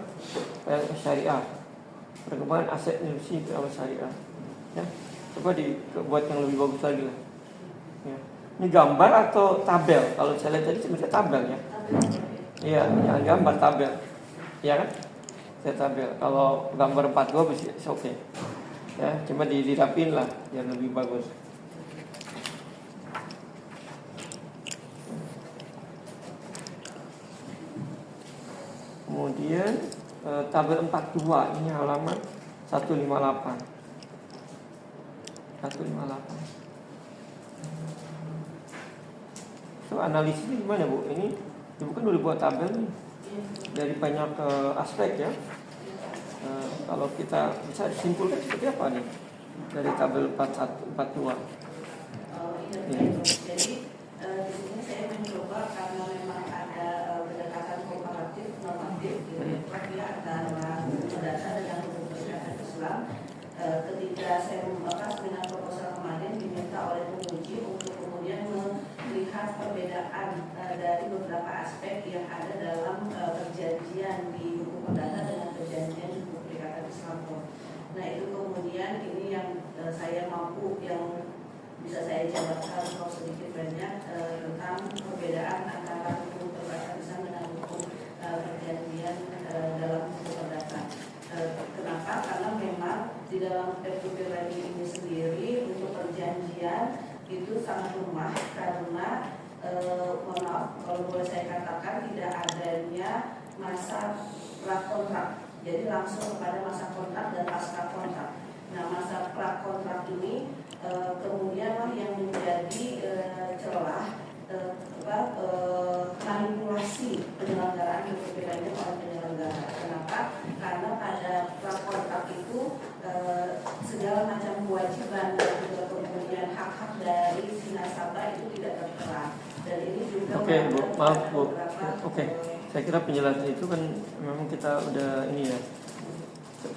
syariah, perkembangan aset industri dalam syariah. Ya, coba dibuat yang lebih bagus lagi lah. Ya. Ini gambar atau tabel? Kalau saya lihat tadi sebenarnya tabel ya. Iya, yang gambar tabel, ya kan? Saya tabel. Kalau gambar 42 bisa oke. Ya, cuma dirapin lah, biar lebih bagus. Kemudian tabel 42 ini halaman 158. So analisisnya gimana Bu? Ini Ibu kan udah buat tabel nih dari banyak aspek ya. Kalau kita bisa disimpulkan seperti apa nih dari tabel 42? Iya. Jadi di sini saya mencoba karena memang ada pendekatan komparatif normatif ya antara data dengan hukum kesehatan Islam. Ketika saya membahas dengan proposal kemarin diminta oleh penguji untuk kemudian melihat perbedaan dari beberapa aspek yang ada dalam perjanjian di hukum perdata dengan perjanjian di hukum perikatan Islam. Nah itu kemudian ini yang saya mampu yang bisa saya jabarkan kalau sedikit banyak tentang perbedaan antara hukum perikatan Islam dengan hukum perjanjian dalam hukum perdata. Kenapa? Karena memang di dalam peer-to-peer lending ini sendiri untuk perjanjian itu sangat lemah karena mohon maaf kalau boleh saya katakan tidak adanya masa prakontrak. Jadi langsung kepada masa kontrak dan pasca kontrak. Nah masa prakontrak ini kemudian yang menjadi celah manipulasi penyelenggaraan peer-to-peer lending oleh penyelenggara. Kenapa? Karena pada prakontrak itu segala macam kewajiban dan juga kemudian hak-hak dari si nasabah itu tidak tertera. Dan ini juga Oke, Bu, maaf Bu. Oke. Saya kira penjelasan itu kan memang kita udah ini ya.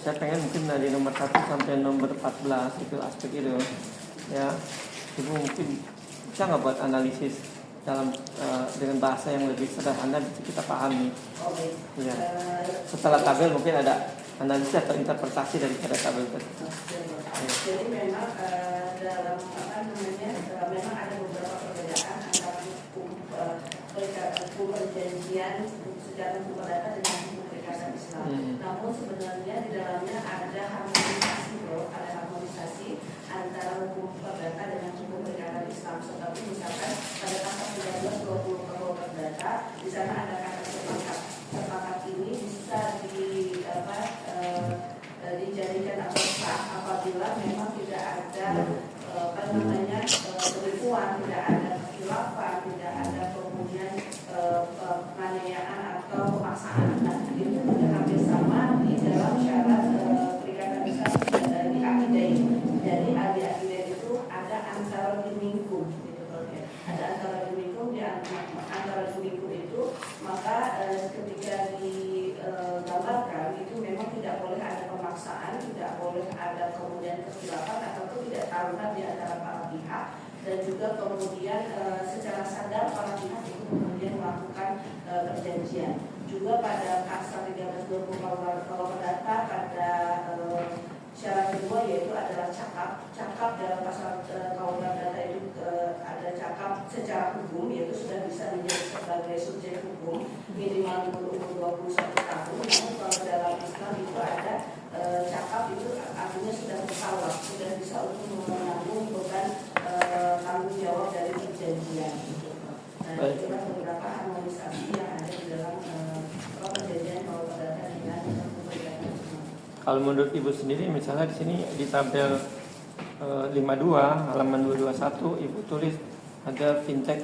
Saya pengen mungkin dari nomor 1 sampai nomor 14 itu aspek itu ya. Ibu mungkin bisa nggak buat analisis dalam dengan bahasa yang lebih sederhana bisa kita pahami. Ya. Setelah tabel mungkin ada analisis atau interpretasi daripada tabel tersebut. Jadi memang dalam memang ada beberapa perbedaan antara hukum perjanjian secara hukum perdata dengan hukum perikatan Islam. Namun sebenarnya di dalamnya ada harmonisasi antara hukum perdata dengan hukum perikatan Islam. Seperti misalkan pada pasal 13-20 KUH perdata di sana ada kata sepakat. Sepakat ini bisa dijadikan atau sah apabila memang tidak ada penipuan, tidak ada kekhilafan, tidak ada kemudian penganiayaan atau pemaksaan. Nah, itu juga hampir sama di dalam syarat perikatan Islam di akidah ini. Jadi di akidah itu ada antara diminggu, gitu ya. Ada antara diminggu di antara diminggu itu, maka ketika digambarkan itu memang tidak boleh ada pemaksaan, tidak boleh ada kemudian kekhilafan ataupun tidak taruhan di antara para pihak. Dan juga kemudian secara sadar para pihak itu kemudian melakukan perjanjian. Juga pada pasal 13-20 KUH perdata pada syarat kedua yaitu adalah cakap dalam pasal KUH perdata itu ada cakap secara hukum yaitu sudah bisa menjadi sebagai subjek hukum minimal umur 21 tahun. Namun kalau dalam Islam itu ada cakap itu artinya sudah bersalah, sudah bisa untuk menanggung beban tanggung jawab dari perjanjian. Nah, itulah beberapa harmonisasi yang ada di dalam perjanjian KUH perdata dengan hukum perikatan Islam. Kalau menurut Ibu sendiri misalnya di sini di tabel 52 halaman 221 Ibu tulis ada fintech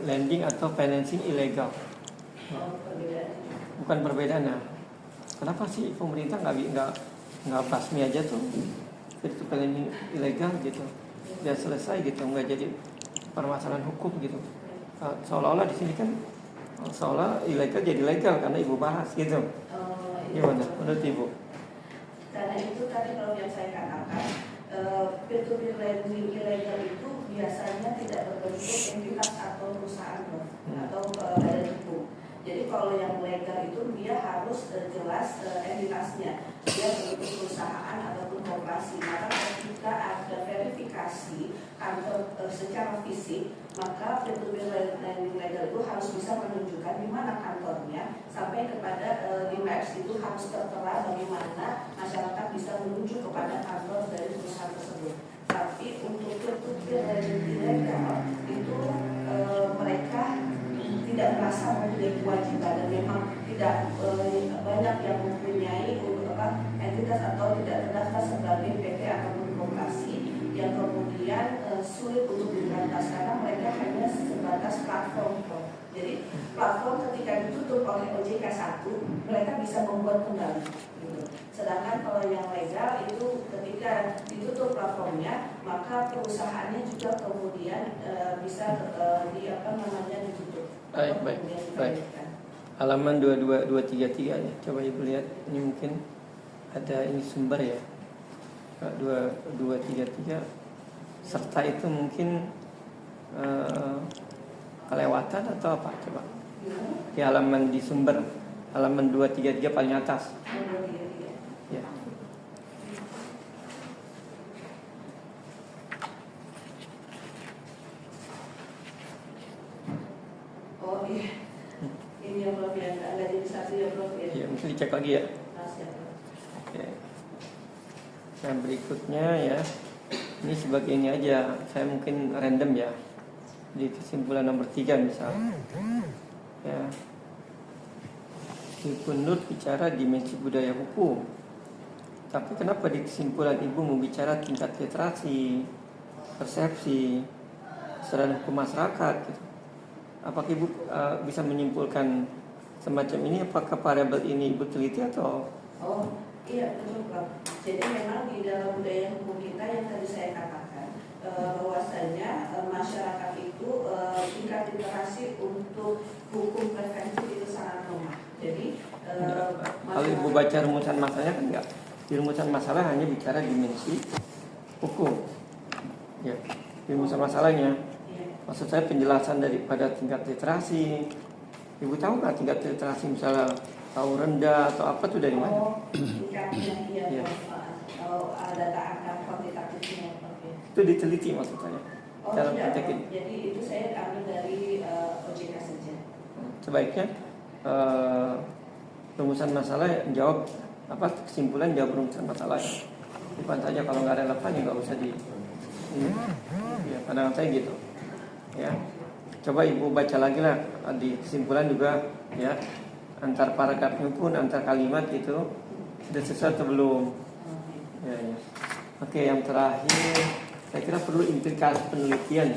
lending atau financing ilegal. Bukan perbedaannya. Kenapa sih pemerintah nggak basmi aja tuh itu lending ilegal gitu? Biar selesai gitu, nggak jadi permasalahan hukum gitu. Seolah-olah di sini kan seolah ilegal jadi legal karena Ibu bahas gitu. Gimana menurut Ibu? Karena itu tadi kalau yang saya katakan peer-to-peer lending ilegal itu biasanya tidak berbentuk entitas atau perusahaan atau badan hukum. Jadi kalau yang legal itu dia harus jelas entitasnya, dia bentuk perusahaan ataupun koperasi. Maka ketika ada verifikasi kantor secara fisik, maka peer-to-peer lending legal itu harus bisa menunjukkan di mana kantornya, sampai kepada di maps itu harus tertera bagaimana masyarakat bisa menuju kepada kantor dari perusahaan tersebut. Tapi untuk peer-to-peer lending ilegal itu mereka tidak merasa mempunyai kewajiban dan memang tidak banyak yang mempunyai entitas atau tidak terdaftar sebagai PT ataupun koperasi yang kemudian sulit untuk diberantas karena mereka hanya sebatas platform. Jadi platform ketika ditutup oleh OJK 1 mereka bisa membuat kembali gitu. Sedangkan kalau yang legal itu ketika ditutup platformnya maka perusahaannya juga kemudian bisa ditutup. Baik. Halaman 233 ya. Coba Ibu lihat, ini mungkin ada ini sumber ya. 233 serta itu mungkin kelewatan atau apa coba? Di halaman di sumber halaman 233 paling atas. Ya. Oh iya. Ini yang belum ya, nggak jadi satu ya belum ya. Ya, mungkin dicek lagi ya. Oke. Nah berikutnya ya, ini sebagai ini aja, saya mungkin random ya. Di kesimpulan nomor 3 misalnya ya, Ibu Nur bicara dimensi budaya hukum, tapi kenapa di kesimpulan Ibu membicara tingkat literasi, persepsi, kesadaran hukum masyarakat gitu. Apakah Ibu bisa menyimpulkan semacam ini? Apakah variabel ini Ibu teliti atau? Oh iya betul Pak. Jadi memang di dalam budaya hukum kita yang tadi saya katakan bahwasanya masyarakat itu tingkat literasi untuk hukum preventif itu sangat lemah. Jadi kalau Ibu baca rumusan masalahnya kan enggak. Di rumusan masalah hanya bicara dimensi hukum. Ya, di rumusan masalahnya. Maksud saya penjelasan daripada tingkat literasi. Ibu tahu nggak tingkat literasi misalnya tahu rendah atau apa tuh dari mana? Oh, tingkatnya iya. Kalau ada angka kuantitatifnya. Itu diteliti maksud saya. Oh dalam tidak, ini. jadi itu saya ambil dari OJK saja. Sebaiknya rumusan masalah jawab apa kesimpulan jawab rumusan masalah. Bukan saja kalau nggak relevan ya nggak usah di. Ya, pandangan saya gitu. Ya, coba Ibu baca lagi lah di kesimpulan juga ya, antar paragrafnya pun antar kalimat itu sudah sesuai atau belum. Ya. Oke, yang terakhir saya kira perlu implikasi penelitian.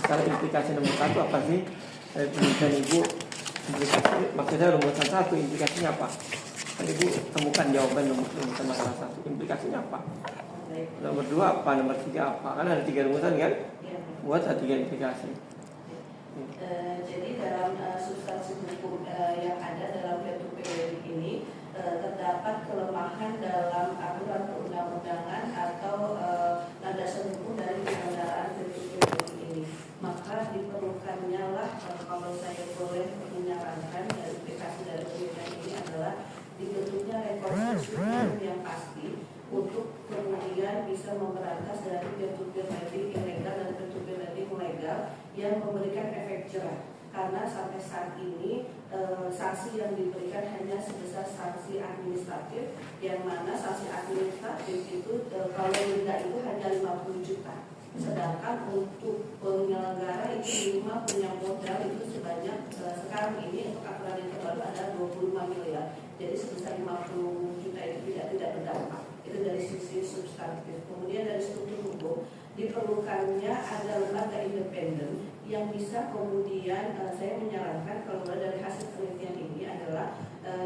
Sekarang implikasi nomor 1 apa sih? Saya penelitian Ibu implikasi, maksudnya rumusan 1 implikasinya apa? Kan Ibu temukan jawaban rumusan masalah 1, implikasinya apa? Nomor 2 apa? Nomor 3 apa? Kan ada 3 rumusan kan? Buat 3 implikasi. Jadi dalam substansi hukum yang ada dalam peer-to-peer ini terdapat kelemahan dalam aturan perundang-undangan atau landasan hukum dari penyelenggaraan peer-to-peer ini. Maka diperlukannya lah kalau saya boleh menyarankan implikasi dari penelitian ini adalah dibentuknya rekonstruksi yang pasti untuk kemudian bisa memberantas dari peer-to-peer lending ilegal dan peer-to-peer lending legal yang memberikan efek jerah. Karena sampai saat ini sanksi yang diberikan hanya sebesar sanksi administratif, yang mana sanksi administratif itu kalau denda itu hanya 50 juta. Sedangkan untuk penyelenggara itu minimal punya modal itu sebanyak sekarang ini untuk aturan yang terbaru ada 25 miliar. Jadi sebesar 50 juta itu tidak berdampak. Itu dari sisi substantif. Kemudian dari struktur hukum diperlukannya ada lembaga independen yang bisa kemudian saya menyarankan kalau dari hasil penelitian ini adalah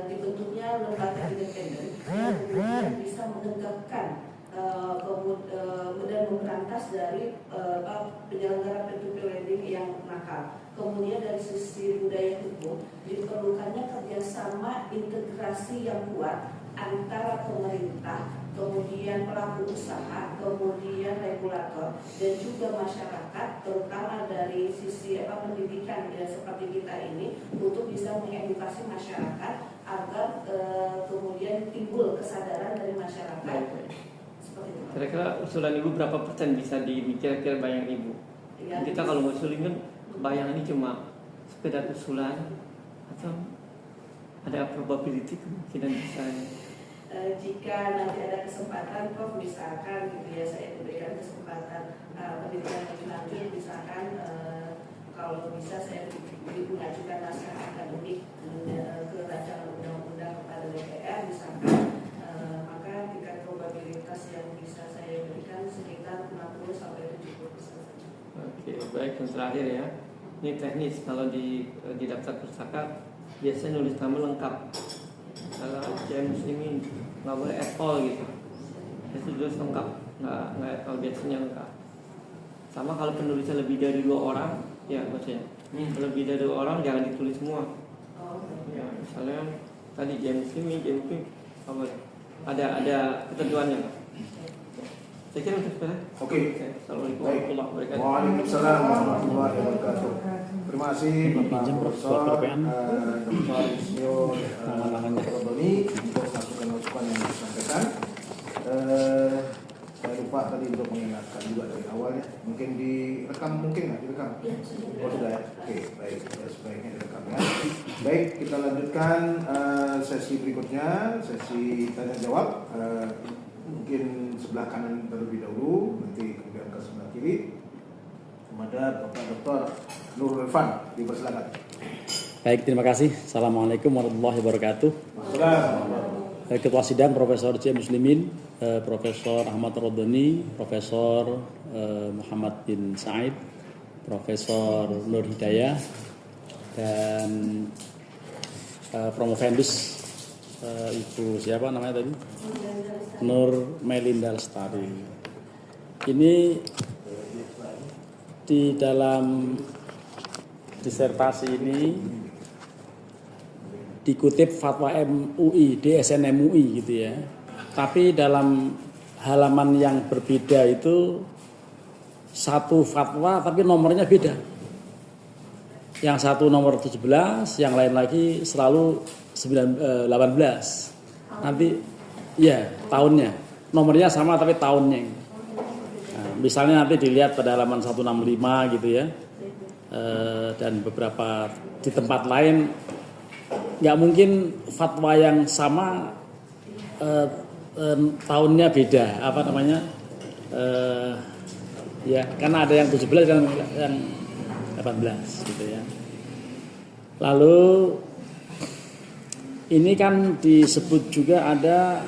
dibentuknya lembaga independen yang kemudian bisa menegakkan dan memberantas dari penyelenggara peer-to-peer lending yang nakal. Kemudian dari sisi budaya hukum diperlukannya kerjasama integrasi yang kuat antara pemerintah, kemudian pelaku usaha, kemudian regulator, dan juga masyarakat, terutama dari sisi pendidikan ya, seperti kita ini, untuk bisa mengedukasi masyarakat agar kemudian timbul kesadaran dari masyarakat. Seperti itu. Kira-kira usulan Ibu berapa persen bisa kira-kira bayang Ibu? Ya, Kita kalau ngusulin kan bayang ini cuma sekedar usulan atau ada probability kemungkinan bisa. Jika nanti ada kesempatan, Prof, misalkan gitu ya, saya diberikan kesempatan penelitian lebih lanjut, misalkan kalau bisa saya mengajukan naskah akademik ke rancangan undang-undang kepada DPR misalkan, maka tingkat probabilitas yang bisa saya berikan sekitar 60 sampai 70%. Oke, baik. Yang terakhir ya, ini teknis. Kalau di daftar pustaka biasanya nulis nama lengkap. Kalau James ini nggak boleh Apple gitu, itu tulis lengkap, nggak kalau biasanya lengkap. Sama kalau penulisnya lebih dari 2 orang, ya maksudnya lebih dari 2 orang jangan ditulis semua. Ya, misalnya tadi James ini apa? Ada ketentuannya nggak? Saya kira itu sudah. Oke. Assalamualaikum Baik. warahmatullahi wabarakatuh. Waalaikumsalam warahmatullahi wabarakatuh. Terima kasih Bapak Profesor Dr. Insinyur Rodoni untuk masukan-masukan yang disampaikan. Saya lupa tadi untuk mengingatkan juga dari awal ya. Mungkin direkam, mungkin nggak direkam? Oh sudah ya. Oke, baik. Sebaiknya direkam ya. Baik, kita lanjutkan sesi berikutnya, sesi tanya jawab. Mungkin sebelah kanan terlebih dahulu, nanti kemudian ke sebelah kiri. Kepada Bapak Dr. Nurul Irfan, dipersilakan. Baik, terima kasih. Assalamualaikum warahmatullahi wabarakatuh. Ketua Sidang Profesor C. Muslimin, Profesor Ahmad Rodoni, Profesor Muhammad bin Said, Profesor Nur Hidayah, dan Promovendus Ibu siapa namanya tadi? Nur Melinda Lestari. Ini di dalam disertasi ini dikutip fatwa MUI, DSN MUI gitu ya. Tapi dalam halaman yang berbeda itu satu fatwa tapi nomornya beda. Yang satu nomor 17, yang lain lagi selalu 18. Nanti ya tahunnya. Nomornya sama tapi tahunnya. Nah, misalnya nanti dilihat pada halaman 165 gitu ya. Dan beberapa di tempat lain nggak mungkin fatwa yang sama tahunnya beda, apa namanya, ya karena ada yang 17 dan yang 18 gitu ya. Lalu ini kan disebut juga ada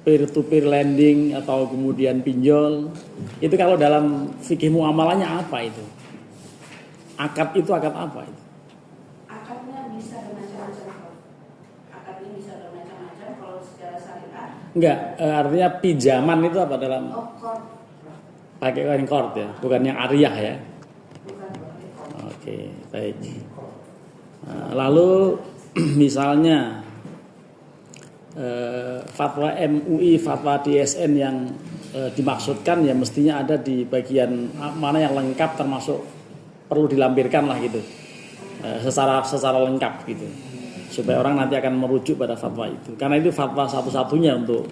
peer to peer lending atau kemudian pinjol. Itu kalau dalam fikih muamalahnya apa itu? Akad itu akad apa itu? Akadnya bisa bermacam-macam. Akadnya bisa bermacam-macam kalau secara syariat. Enggak, artinya pinjaman itu apa dalam Kord. pakai kord ya, bukan yang ariyah ya. Bukan kord. Oke, baik. Nah, lalu misalnya fatwa MUI, fatwa DSN yang dimaksudkan ya mestinya ada di bagian mana yang lengkap, termasuk perlu dilampirkan lah gitu, secara lengkap gitu, supaya orang nanti akan merujuk pada fatwa itu, karena itu fatwa satu-satunya untuk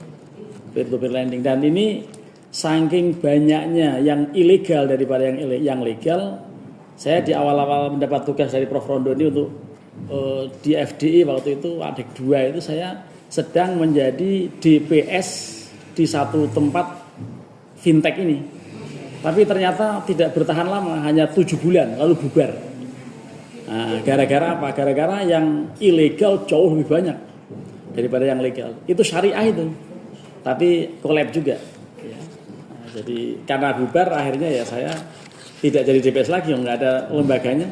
peer-to-peer lending. Dan ini saking banyaknya yang ilegal daripada yang legal, saya di awal-awal mendapat tugas dari Prof. Rondo ini untuk di FDI waktu itu adik 2 itu saya sedang menjadi DPS di satu tempat fintech ini. Tapi ternyata tidak bertahan lama, hanya 7 bulan lalu bubar. Nah, gara-gara apa? Gara-gara yang ilegal jauh lebih banyak daripada yang legal. Itu syariah itu. Tapi collab juga. Ya. Nah, jadi karena bubar akhirnya ya saya tidak jadi DPS lagi, nggak ada lembaganya.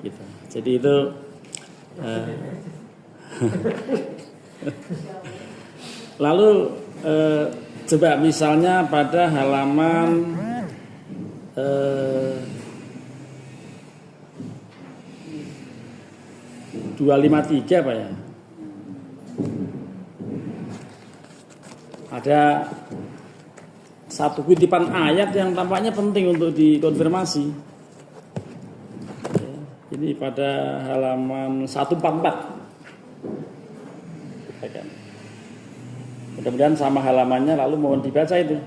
Gitu. Jadi itu lalu coba misalnya pada halaman 253 Pak ya, ada satu kutipan ayat yang tampaknya penting untuk dikonfirmasi. Ini pada halaman 144. Mudah-mudahan sama halamannya, lalu mohon dibaca itu.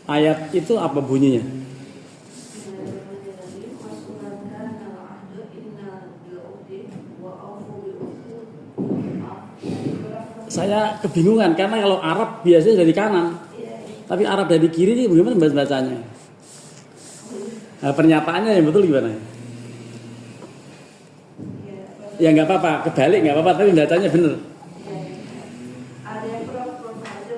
Ayat itu apa bunyinya? Saya kebingungan karena kalau Arab biasanya dari kanan, Tapi Arab dari kiri ini bagaimana bacanya? Nah, pernyataannya yang betul gimana? Ya nggak apa-apa, kebalik nggak apa-apa, tapi bacanya benar. Ada yang kurang aja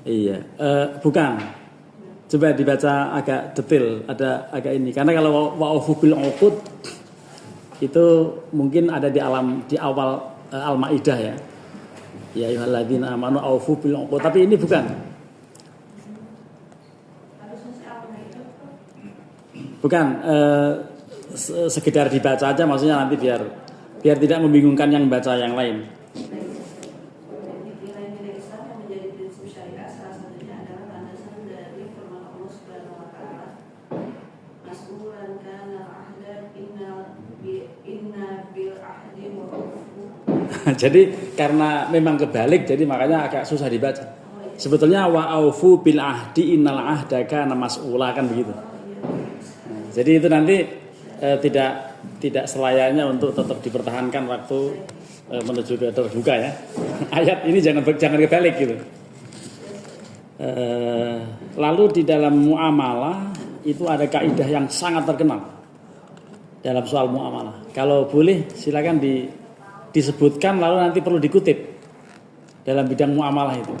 Iya, bukan. Coba dibaca agak detail, ada agak ini. Karena kalau wa'ufu bil uqud itu mungkin ada di awal Al-Maidah ya. Ya ayyuhalladzina amanu aufu bil uqud. Tapi ini bukan. Bukan sekedar dibaca aja, maksudnya nanti biar tidak membingungkan yang baca yang lain. Nilai-nilai Islam yang menjadi prinsip syariah salah satunya adalah landasan dari firman Allah Subhanahu wa taala. Mas'ulan kana ahda inna bil ahdi wa Jadi karena memang kebalik, jadi makanya agak susah dibaca. Sebetulnya wa'aufu bil ahdi innal ahda kana mas'ula, kan begitu. Nah, jadi itu nanti tidak selayaknya untuk tetap dipertahankan waktu menuju ke terbuka ya. Ayat ini jangan kebalik gitu. Lalu di dalam muamalah itu ada kaidah yang sangat terkenal dalam soal muamalah. Kalau boleh silakan disebutkan, lalu nanti perlu dikutip dalam bidang muamalah itu.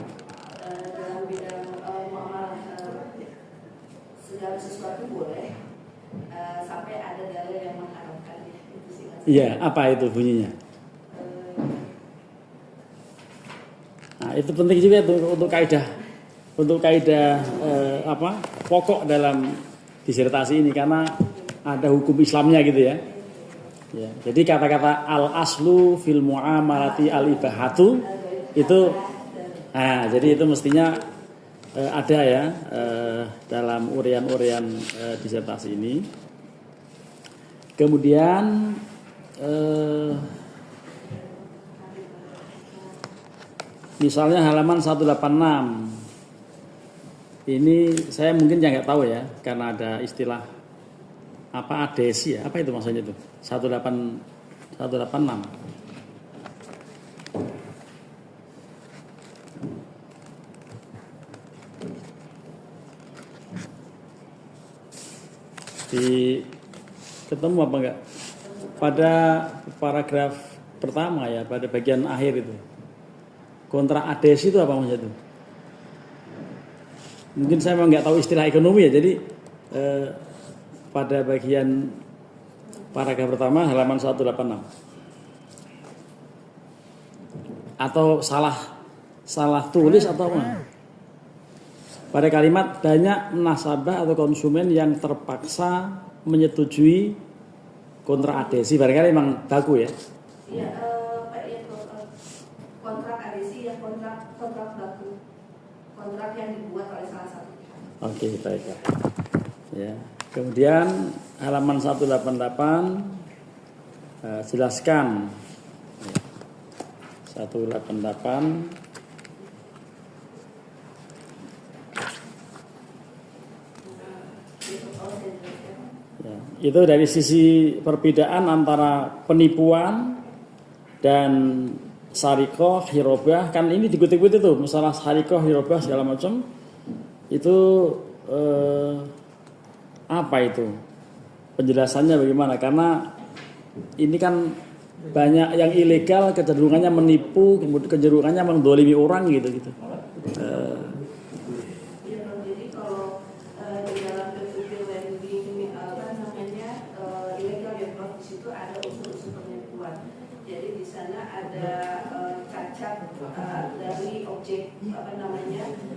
dalam bidang muamalah segala sesuatu boleh sampai ada dalil yang mengharapkan itu sih Mas. Iya, apa itu bunyinya? Nah, itu penting juga untuk kaidah pokok dalam disertasi ini, karena ada hukum Islamnya gitu ya. Ya, jadi kata-kata al-aslu fil muamalati al-ibahatu itu, nah jadi itu mestinya ada ya dalam urian-urian disertasi ini. Kemudian misalnya halaman 186 ini saya mungkin nggak tahu ya, karena ada istilah apa adesi ya, apa itu maksudnya itu 186. Ketemu apa enggak pada paragraf pertama ya, pada bagian akhir itu kontrak adesi itu apa maksudnya itu? Mungkin saya memang nggak tahu istilah ekonomi ya, jadi pada bagian paragraf pertama halaman 186 atau salah tulis atau apa? Pada kalimat banyak nasabah atau konsumen yang terpaksa menyetujui kontrak adesi, barangkali memang baku ya. Iya, kontrak adesi ya, kontrak baku, kontrak yang dibuat oleh salah satu pihak. Oke, baiklah. Ya. Kemudian halaman 188 jelaskan 188 ya, itu dari sisi perbedaan antara penipuan dan syarikoh, hirobah, kan ini dikutip-kutip tuh masalah syarikoh, hirobah segala macam itu apa itu penjelasannya bagaimana, karena ini kan banyak yang ilegal, kecenderungannya menipu, kemudian kecenderungannya mendolimi orang gitu. Jadi kalau di dalam peer-to-peer lending ilegal ya Prof, di situ ada unsur-unsur penipuan. Jadi di sana ada cacat dari objek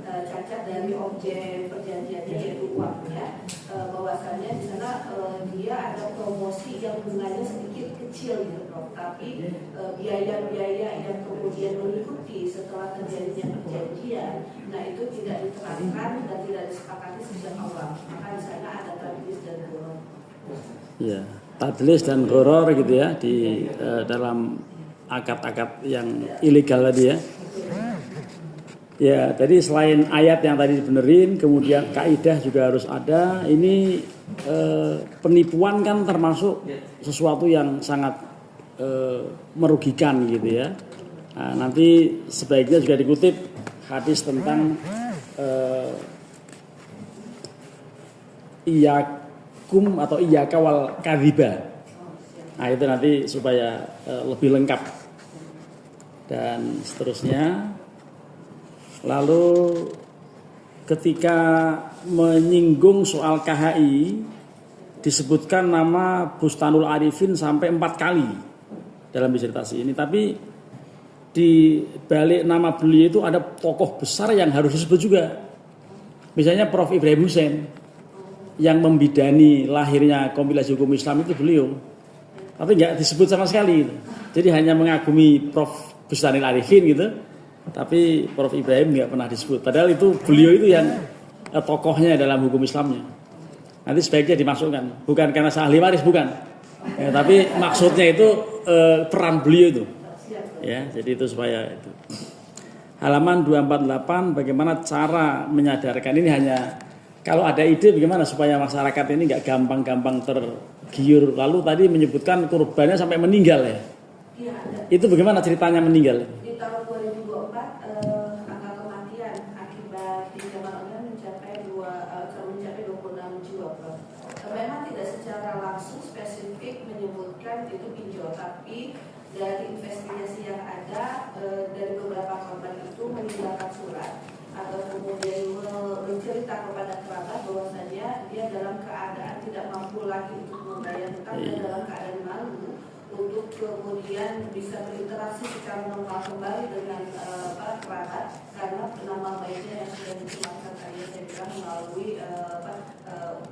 cacat dari objek perjanjiannya yaitu uangnya, bahwasannya di sana dia ada promosi yang bunganya sedikit kecil gitu Prof, tapi biaya-biaya yang kemudian mengikuti setelah terjadinya perjanjian, nah itu tidak diterapkan dan tidak disepakati sejak awal. Maka di sana ada tadlis dan goror. Ya, tadlis dan goror gitu ya di dalam akad-akad yang ilegal tadi ya. Ya, jadi selain ayat yang tadi dibenerin, kemudian kaidah juga harus ada. Ini penipuan kan termasuk sesuatu yang sangat merugikan gitu ya. Nah, nanti sebaiknya juga dikutip hadis tentang iyakum atau iyaka wal kadhiba. Nah itu nanti supaya lebih lengkap dan seterusnya. Lalu ketika menyinggung soal KHI disebutkan nama Bustanul Arifin sampai 4 kali dalam disertasi ini. Tapi di balik nama beliau itu ada tokoh besar yang harus disebut juga. Misalnya Prof. Ibrahim Hussein yang membidani lahirnya kompilasi hukum Islam itu beliau. Tapi nggak disebut sama sekali. Jadi hanya mengagumi Prof. Bustanul Arifin gitu. Tapi Prof. Ibrahim nggak pernah disebut. Padahal itu beliau itu yang tokohnya dalam hukum Islamnya. Nanti sebaiknya dimasukkan. Bukan karena ahli waris, bukan. Ya, tapi maksudnya itu peran beliau itu. Ya, jadi itu supaya itu. Halaman 248 bagaimana cara menyadarkan ini hanya kalau ada ide bagaimana supaya masyarakat ini nggak gampang-gampang tergiur. Lalu tadi menyebutkan korbannya sampai meninggal ya. Iya, ada. Itu bagaimana ceritanya meninggal? Di tahun 2024 angka kematian akibat pinjaman online mencapai 26 jiwa, Prof. Memang tidak secara langsung spesifik menyebutkan itu pinjol, tapi dari investigasi yang ada dari beberapa korban itu meninggalkan surat atau kemudian mencerita kepada kerabat bahwasanya dia dalam keadaan tidak mampu lagi untuk membayar hutang dan dalam keadaan malu untuk kemudian bisa berinteraksi secara normal kembali dengan kerabat karena nama baiknya yang sudah dicemarkan tadi saya bilang melalui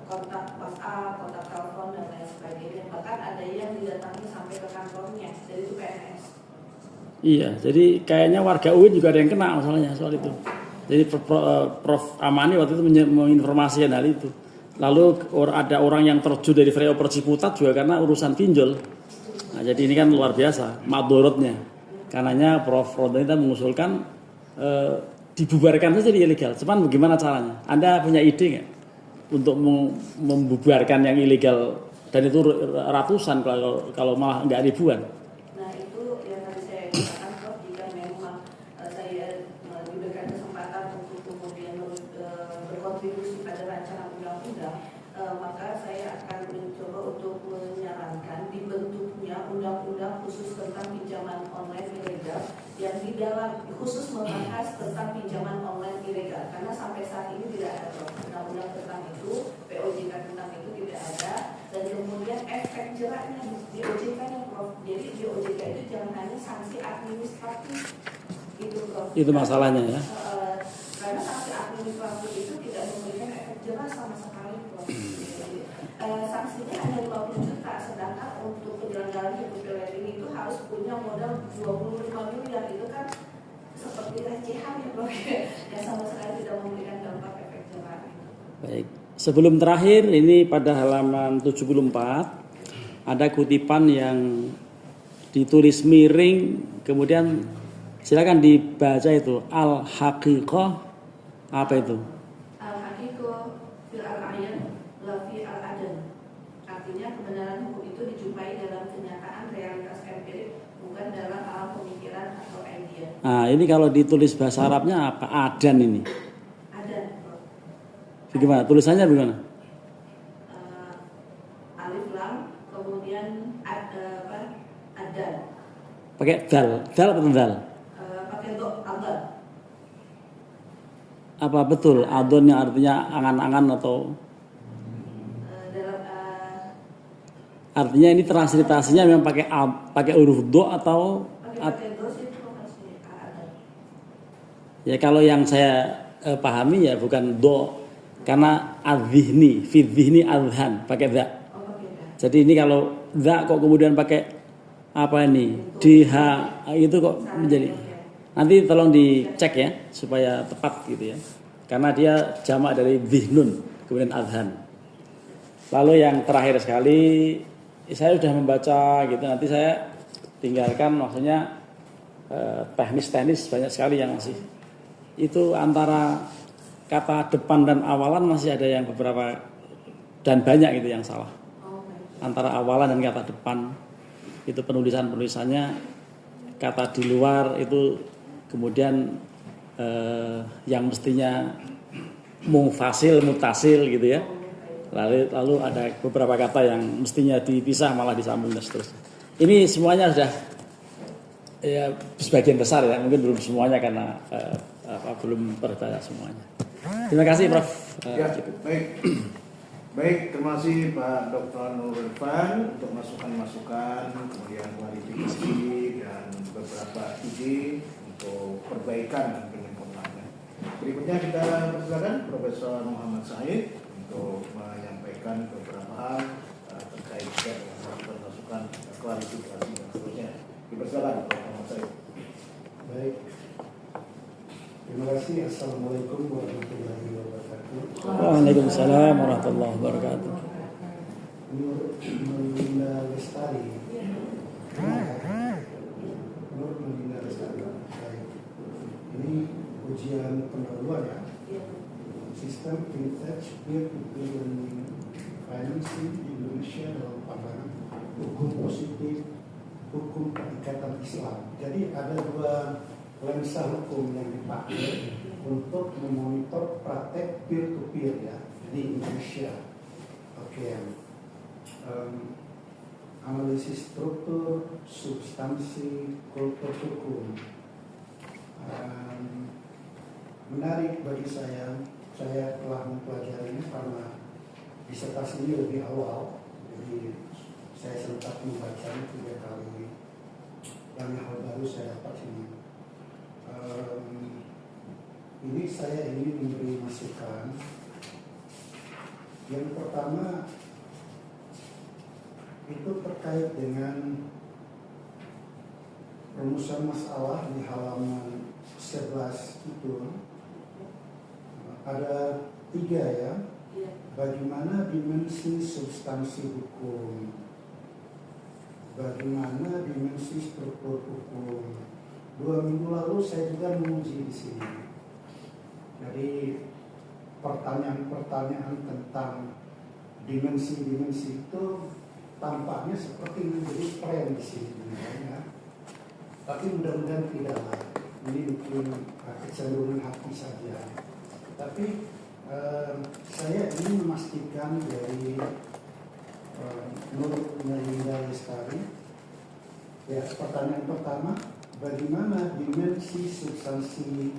kontak WhatsApp, kontak telepon dan lain sebagainya. Bahkan ada yang didatangi sampai ke kantornya, jadi itu PNS. Iya, jadi kayaknya warga UIN juga ada yang kena masalahnya soal itu. Jadi Prof. Amani waktu itu menginformasikan hal itu. Lalu ada orang yang terjun dari flyover Ciputat juga karena urusan pinjol. Nah, jadi ini kan luar biasa madorotnya. Karenanya Prof. Rodon kita mengusulkan dibubarkan saja jadi ilegal. Cuman bagaimana caranya? Anda punya ide nggak untuk membubarkan yang ilegal dan itu ratusan kalau malah nggak ribuan? Nah itu yang tadi saya katakan, Prof, jika memang saya diberikan kesempatan untuk kemudian berkontribusi pada rancangan undang-undang, maka saya akan mencoba untuk menyarankan dibentuknya undang-undang khusus tentang pinjaman online ilegal yang di dalam khusus membahas tentang pinjaman online ilegal karena sampai saat ini tidak ada, Prof, undang-undang tentang itu, POJK tentang itu tidak ada, dan kemudian efek jeraknya di OJK-nya, Prof. Jadi di OJK itu jangan hanya sanksi administratif itu, Prof. Itu masalahnya ya. Karena sanksi administratif itu tidak memberikan efek jerak sama sekali, Prof. Sanksinya hanya 50 juta, sedangkan untuk penyelenggaraan hidup ini itu harus punya modal 25 miliar. Itu kan seperti recehan ya, Prof, yang sama sekali tidak memberikan dampak efek jerak. Baik. Sebelum terakhir ini pada halaman 74 ada kutipan yang ditulis miring, kemudian silakan dibaca itu al-haqiqah apa itu? Al-haqiqah fil al-ayan la fi al-adan. Artinya kebenaran hukum itu dijumpai dalam kenyataan realitas empirik, bukan dalam alam pemikiran atau idea. Nah, ini kalau ditulis bahasa Arabnya apa? Adan ini. Adan, Prof. Bagaimana? Tulisannya bagaimana? Alif lam kemudian adan. Pakai dal. Dal atau dal? Pakai do adan. Apa betul adon yang artinya angan-angan atau Dalam artinya ini transliterasinya memang pakai huruf do atau pakai do itu maksudnya adan. ya kalau yang saya pahami ya bukan do karena adzihni, fi dzihni adhan pakai dha. Oh, pakai da. Jadi ini kalau dha kok kemudian pakai apa ini? DH itu kok menjadi. Nanti tolong dicek ya supaya tepat gitu ya. Karena dia jamak dari dzihnun kemudian adhan. Lalu yang terakhir sekali saya sudah membaca gitu, nanti saya tinggalkan maksudnya teknis-teknis banyak sekali yang masih itu antara kata depan dan awalan masih ada yang beberapa dan banyak gitu yang salah. Antara awalan dan kata depan itu penulisannya kata di luar itu kemudian yang mestinya mungfasil, mutasil gitu ya. Lalu ada beberapa kata yang mestinya dipisah malah disambung dan seterusnya. Ini semuanya sudah ya sebagian besar ya, mungkin belum semuanya karena belum terbaca semuanya. Terima kasih Prof. Ya, baik. Baik, terima kasih Pak Dr. Nur Irfan untuk masukan-masukan, kemudian klarifikasi dan beberapa ide untuk perbaikan dan penyempurnaan. Berikutnya kita persilakan Profesor Muhammad Said untuk menyampaikan beberapa hal terkait dengan masukan-masukan, klarifikasi dan seterusnya. Dipersilakan Prof. Muhammad Said. Baik. Terima kasih. Assalamualaikum warahmatullahi wabarakatuh. Waalaikumsalam warahmatullahi wabarakatuh. Nur Melinda Lestari. Nur Melinda Lestari. Baik. Ini ujian pendahuluan ya. Sistem vintage peer-to-peer learning financing di Indonesia dalam pandangan hukum positif, hukum perikatan Islam. Jadi ada dua lensa hukum yang dipakai untuk memonitor praktek peer-to-peer ya di Indonesia. Oke. Analisis struktur, substansi, kultur hukum. Menarik bagi saya telah mempelajarinya karena disertasi ini lebih awal, jadi saya sempat membacanya 3 kali. Banyak hal baru saya dapat sini. Ini saya ingin memberi masukan. Yang pertama itu terkait dengan rumusan masalah di halaman 11 itu. Ada 3 ya. Bagaimana dimensi substansi hukum, bagaimana dimensi struktur hukum. 2 minggu lalu saya juga menguji di sini. Jadi pertanyaan-pertanyaan tentang dimensi-dimensi itu tampaknya seperti menjadi tren di sini, ya. Tapi mudah-mudahan tidak lah. Ini mungkin kecenderungan hati saja. Tapi saya ingin memastikan dari Nur Melinda Lestari. Ya, pertanyaan pertama, bagaimana dimensi substansi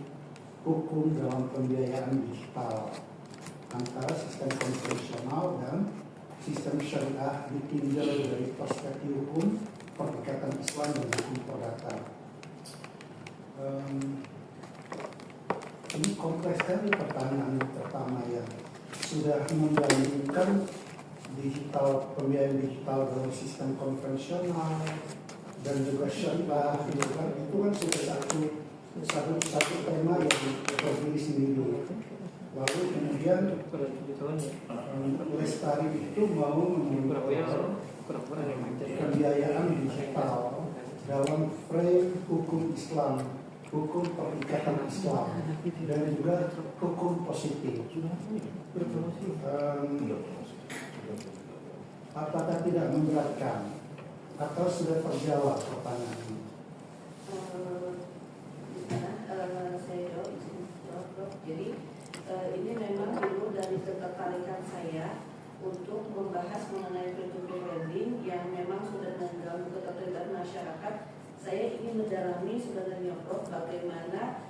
hukum dalam pembiayaan digital antara sistem konvensional dan sistem syariah ditinjau dari perspektif hukum, perikatan Islam dan hukum perdata. Ini kompleks sekali pertanyaan pertama yang sudah membandingkan digital, pembiayaan digital dalam sistem konvensional dan juga syariah, itu kan sudah satu tema yang berdiri sendiri. Lalu kemudian Lestari itu mau memonitor pembiayaan digital dalam frame hukum Islam, hukum perikatan Islam, dan juga hukum positif. Apakah tidak memberatkan atau sudah terjawab pertanyaan ini? Saya jawab. Jadi ini memang dulu dari ketertarikan saya untuk membahas mengenai peer-to-peer lending yang memang sudah mengganggu ketertiban masyarakat. Saya ingin mendalami sebenarnya Prof, bagaimana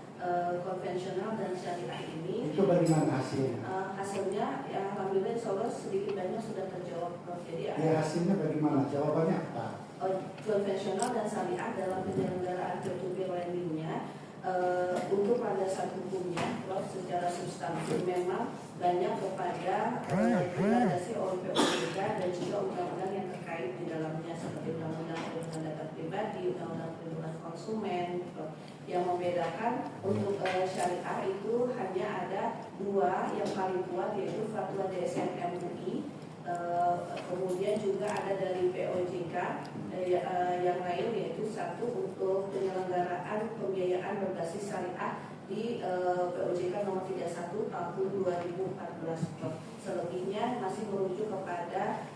konvensional dan syariah ini. Itu bagaimana hasilnya? Hasilnya ya alhamdulillah insya Allah sedikit banyak sudah terjawab Prof. Jadi ya hasilnya bagaimana? Jawabannya apa? Konvensional dan syariah dalam penyelenggaraan peer-to-peer lendingnya untuk pada saat hukumnya Prof, secara substansi memang banyak kepada rekomendasi oleh POJK dan juga undang-undang yang terkait di dalamnya seperti undang-undang perlindungan data pribadi, undang-undang perlindungan konsumen, yang membedakan untuk syariah itu hanya ada 2 yang paling kuat, yaitu fatwa DSM MUI, kemudian juga ada dari POJK yang lain, yaitu 1 untuk penyelenggaraan pembiayaan berbasis syariah di POJK nomor 31 tahun 2014. Selebihnya masih merujuk kepada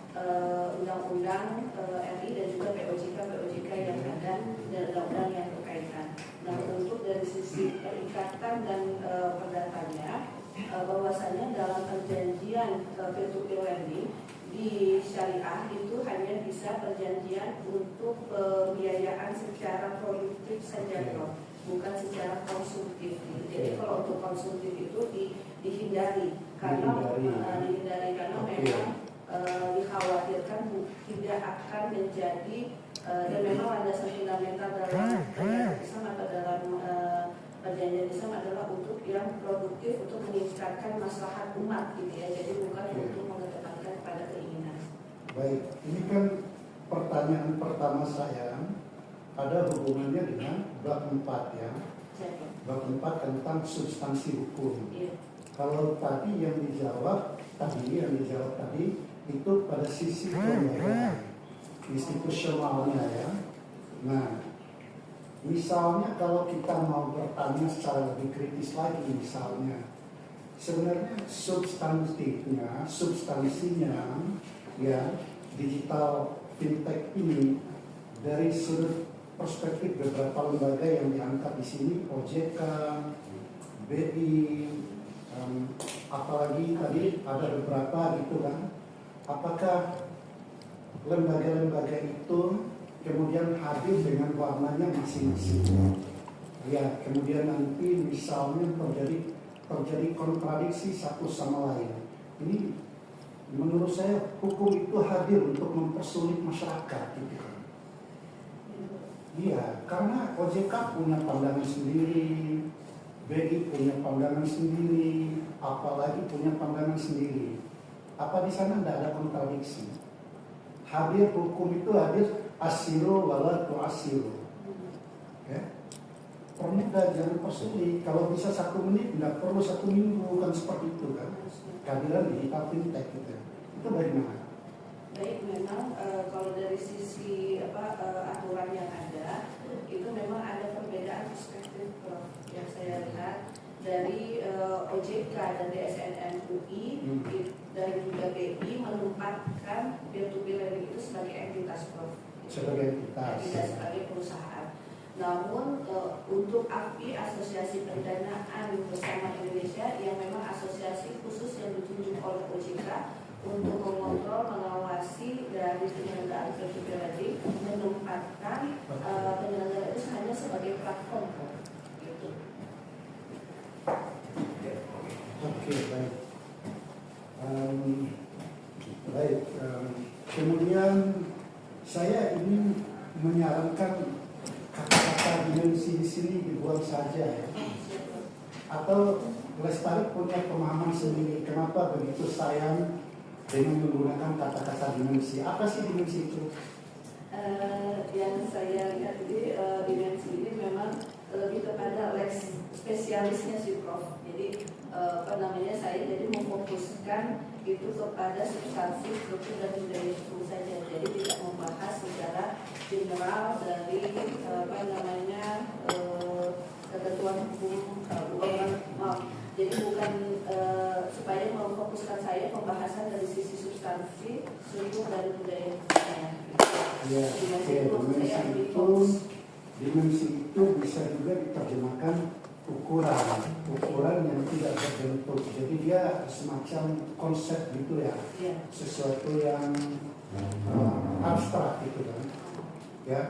undang-undang RI dan juga POJK yang ada dan undang-undang yang berkaitan. Nah, untuk dari sisi perikatan adalah perjanjian untuk pembiayaan secara produktif saja, Prof, bukan secara konsumtif. Jadi kalau untuk konsumtif itu dihindari karena memang dikhawatirkan tidak akan menjadi dan memang landasan fundamental dalam Islam atau dalam perjanjian Islam adalah untuk yang produktif untuk meningkatkan maslahat umat gitu ya. Jadi bukan untuk mengedepankan pada keinginan. Baik, ini kan pertanyaan pertama saya ada hubungannya dengan bab 4 ya. Bab 4 tentang substansi hukum. Iya. Kalau tadi yang dijawab tadi itu pada sisi pembiayaan institusionalnya ya. Nah, misalnya kalau kita mau bertanya secara lebih kritis lagi, misalnya sebenarnya substansinya ya digital fintech ini dari sudut perspektif beberapa lembaga yang diangkat di sini, OJK, BI, apalagi tadi ada beberapa gitu kan. Apakah lembaga-lembaga itu kemudian hadir dengan warnanya masing-masing? Ya, kemudian nanti misalnya terjadi kontradiksi satu sama lain. Ini menurut saya hukum itu hadir untuk mempersulit masyarakat gitu kan. Iya, karena OJK punya pandangan sendiri, BI punya pandangan sendiri, apalagi punya pandangan sendiri. Apa di sana tidak ada kontradiksi? Hadir hukum itu hadir asiru wala tu'asiru. Ya. Permudah, jangan persulit. Kalau bisa 1 menit, tidak perlu 1 minggu, kan seperti itu kan. Kehadiran digital fintech gitu. Itu bagaimana? Baik, memang kalau dari sisi aturan yang ada, itu memang ada perbedaan perspektif, Prof, yang saya lihat dari OJK dan DSNN UI dan juga BI menempatkan peer-to-peer lending itu sebagai entitas, Prof. Sebagai entitas. Tidak sebagai perusahaan. Namun untuk API, Asosiasi Pendanaan Bersama Indonesia, yang memang asosiasi khusus yang ditunjuk oleh OJK untuk mengontrol, mengawasi dari penyelenggaraan peer-to-peer lending, menempatkan penyelenggara itu hanya sebagai platform, gitu. Oke, baik. Kemudian saya ingin menyarankan kata-kata dimensi di sini dibuang saja ya. Atau Lestari punya pemahaman sendiri kenapa begitu sayang dengan menggunakan kata-kata dimensi. Apa sih dimensi itu? Yang saya lihat ini dimensi ini memang lebih kepada lex spesialisnya sih, Prof. Jadi saya jadi memfokuskan itu kepada substansi, struktur dan budaya hukum saja. Jadi tidak membahas secara general dari ketentuan hukum jadi bukan supaya memfokuskan saya pembahasan dari sisi substansi, struktur dan budaya hukumnya. Ya, dimensi itu bisa juga diterjemahkan ukuran yang tidak berbentuk. Jadi dia semacam konsep gitu ya, sesuatu yang abstrak gitu kan. Ya.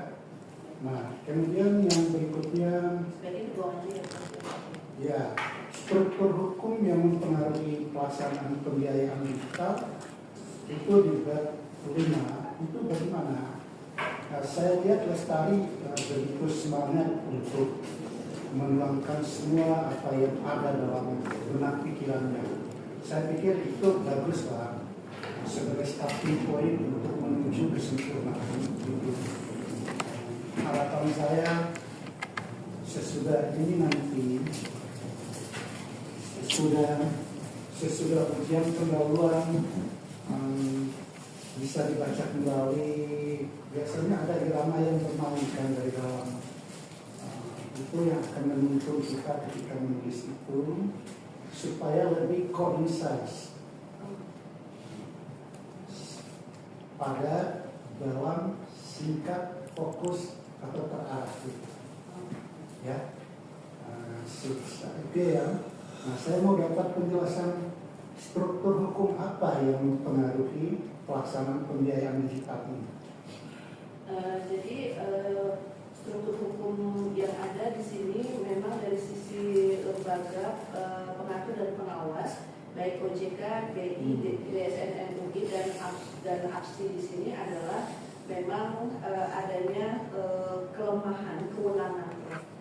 Nah, kemudian yang berikutnya, ya, struktur hukum yang mempengaruhi pelaksanaan pembiayaan digital itu di bab 5 itu bagaimana? Nah, saya lihat Lestari begitu semangat untuk menuangkan semua apa yang ada dalam benak pikirannya. Saya pikir itu bagus lah sebagai starting point untuk menuju kesempurnaan hidup. Harapan saya sesudah ini nanti sesudah ujian pendahuluan bisa dibaca kembali. Biasanya ada irama yang bermainkan dari dalam. Itu yang akan menuntun kita ketika menulis itu supaya lebih concise pada dalam singkat, fokus atau terarah itu. Ya, itu ya. Nah, saya mau dapat penjelasan struktur hukum apa yang mempengaruhi pelaksanaan pembiayaan digital ini. Jadi struktur hukum yang ada di sini memang dari sisi lembaga pengatur dan pengawas baik OJK, BI, DSN, MUI dan APSI di sini adalah memang adanya kelemahan kewenangan.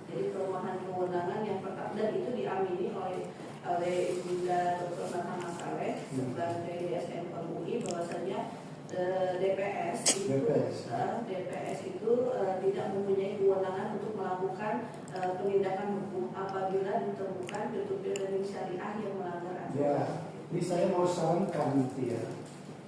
Jadi kelemahan kewenangan yang pertama dan itu diamini oleh Ibunda Dr. Mahkamah Saleh sebagai DSN MUI bahwasanya DPS itu tidak mempunyai kewenangan untuk melakukan penindakan hukum apabila ditemukan peer-to-peer lending syariah yang melanggar aturan. Ya, ini saya mau sarankan ya,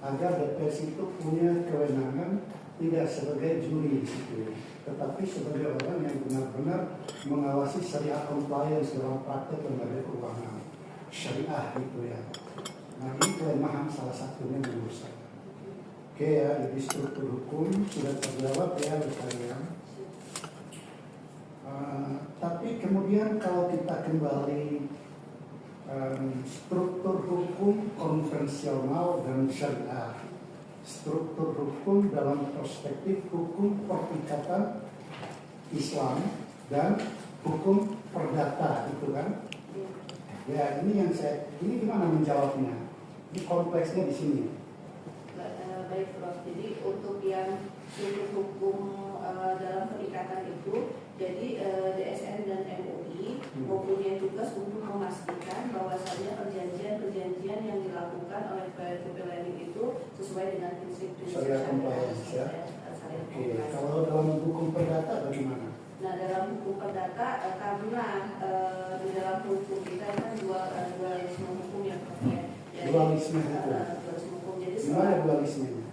agar DPS itu punya kewenangan tidak sebagai juri di situ, tetapi sebagai orang yang benar-benar mengawasi syariah compliance dalam praktek lembaga keuangan syariah gitu ya. Nah ini kelemahan salah satunya menurut saya. Oke ya, jadi struktur hukum sudah terjawab ya oleh kalian. Tapi kemudian kalau kita kembali struktur hukum konvensional dan syariah, struktur hukum dalam perspektif hukum perikatan Islam dan hukum perdata itu kan? Ya ini gimana menjawabnya? Ini kompleksnya di sini. Baik Prof. Jadi untuk yang struktur hukum dalam perikatan itu, jadi DSN dan MUI mempunyai tugas untuk memastikan bahwasannya perjanjian-perjanjian yang dilakukan oleh peer-to-peer lending itu sesuai dengan prinsip-prinsip Syariah compliance ya. Oke, kalau dalam hukum perdata bagaimana? Nah dalam hukum perdata karena di dalam hukum kita kan dualisme hukum yang ya. Dualisme hukum. Dualisme hukum. Jadi Gimana dualismenya?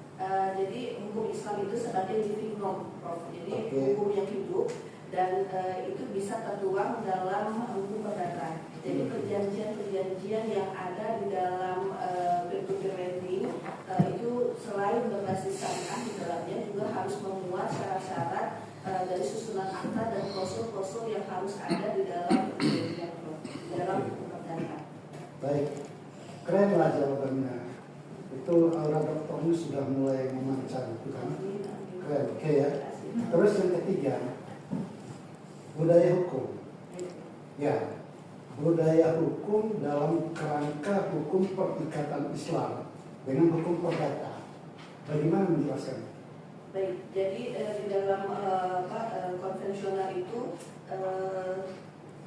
Jadi hukum Islam itu sebagai living norm, Prof. Jadi Oke. hukum yang hidup dan itu bisa tertuang dalam hukum perdata. Jadi perjanjian-perjanjian yang ada di dalam peer-to-peer lending itu selain berbasis syariah di dalamnya juga harus memuat syarat-syarat dari susunan akta dan klausul-klausul yang harus ada di dalam perjanjian, Prof. Dalam hukum perdata. Baik, keren lah jawabannya. Itu aura dokternya sudah mulai memancar itu kan. Keren, oke ya. Terus yang ketiga, budaya hukum. Ya, budaya hukum dalam kerangka hukum perikatan Islam dengan hukum perdata. Bagaimana menjelaskan? Baik, jadi di dalam konvensional itu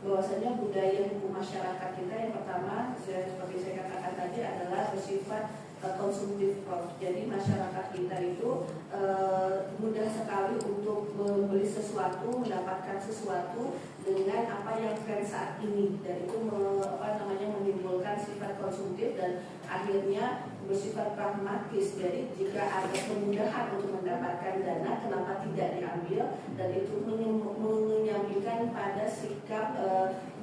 bahwasanya budaya hukum masyarakat kita yang pertama seperti saya katakan tadi adalah bersifat konsumtif, Prof. Jadi masyarakat kita itu mudah sekali untuk membeli sesuatu, mendapatkan sesuatu dengan apa yang tren saat ini, dan itu menimbulkan sifat konsumtif dan akhirnya bersifat pragmatis. Jadi jika ada kemudahan untuk mendapatkan dana, kenapa tidak diambil, dan itu menyampaikan pada sikap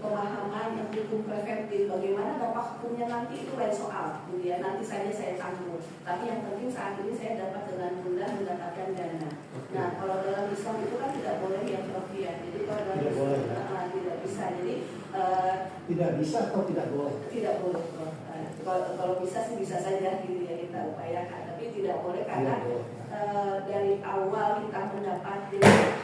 pemahaman hukum preventif. Bagaimana dampak hukumnya nanti itu lain soal, gitu ya. Nanti saja saya tanggung. Tapi yang penting saat ini saya dapat dengan mudah mendapatkan dana. Nah, kalau dalam Islam itu kan tidak boleh yang berlebihan. Jadi kalau dalam Tidak Islam boleh, ya? tidak bisa. Jadi Tidak bisa atau tidak boleh? tidak boleh. Kalau bisa sih bisa saja gitu ya kita upayakan. Tapi tidak boleh karena Tidak boleh. dari awal kita mendapat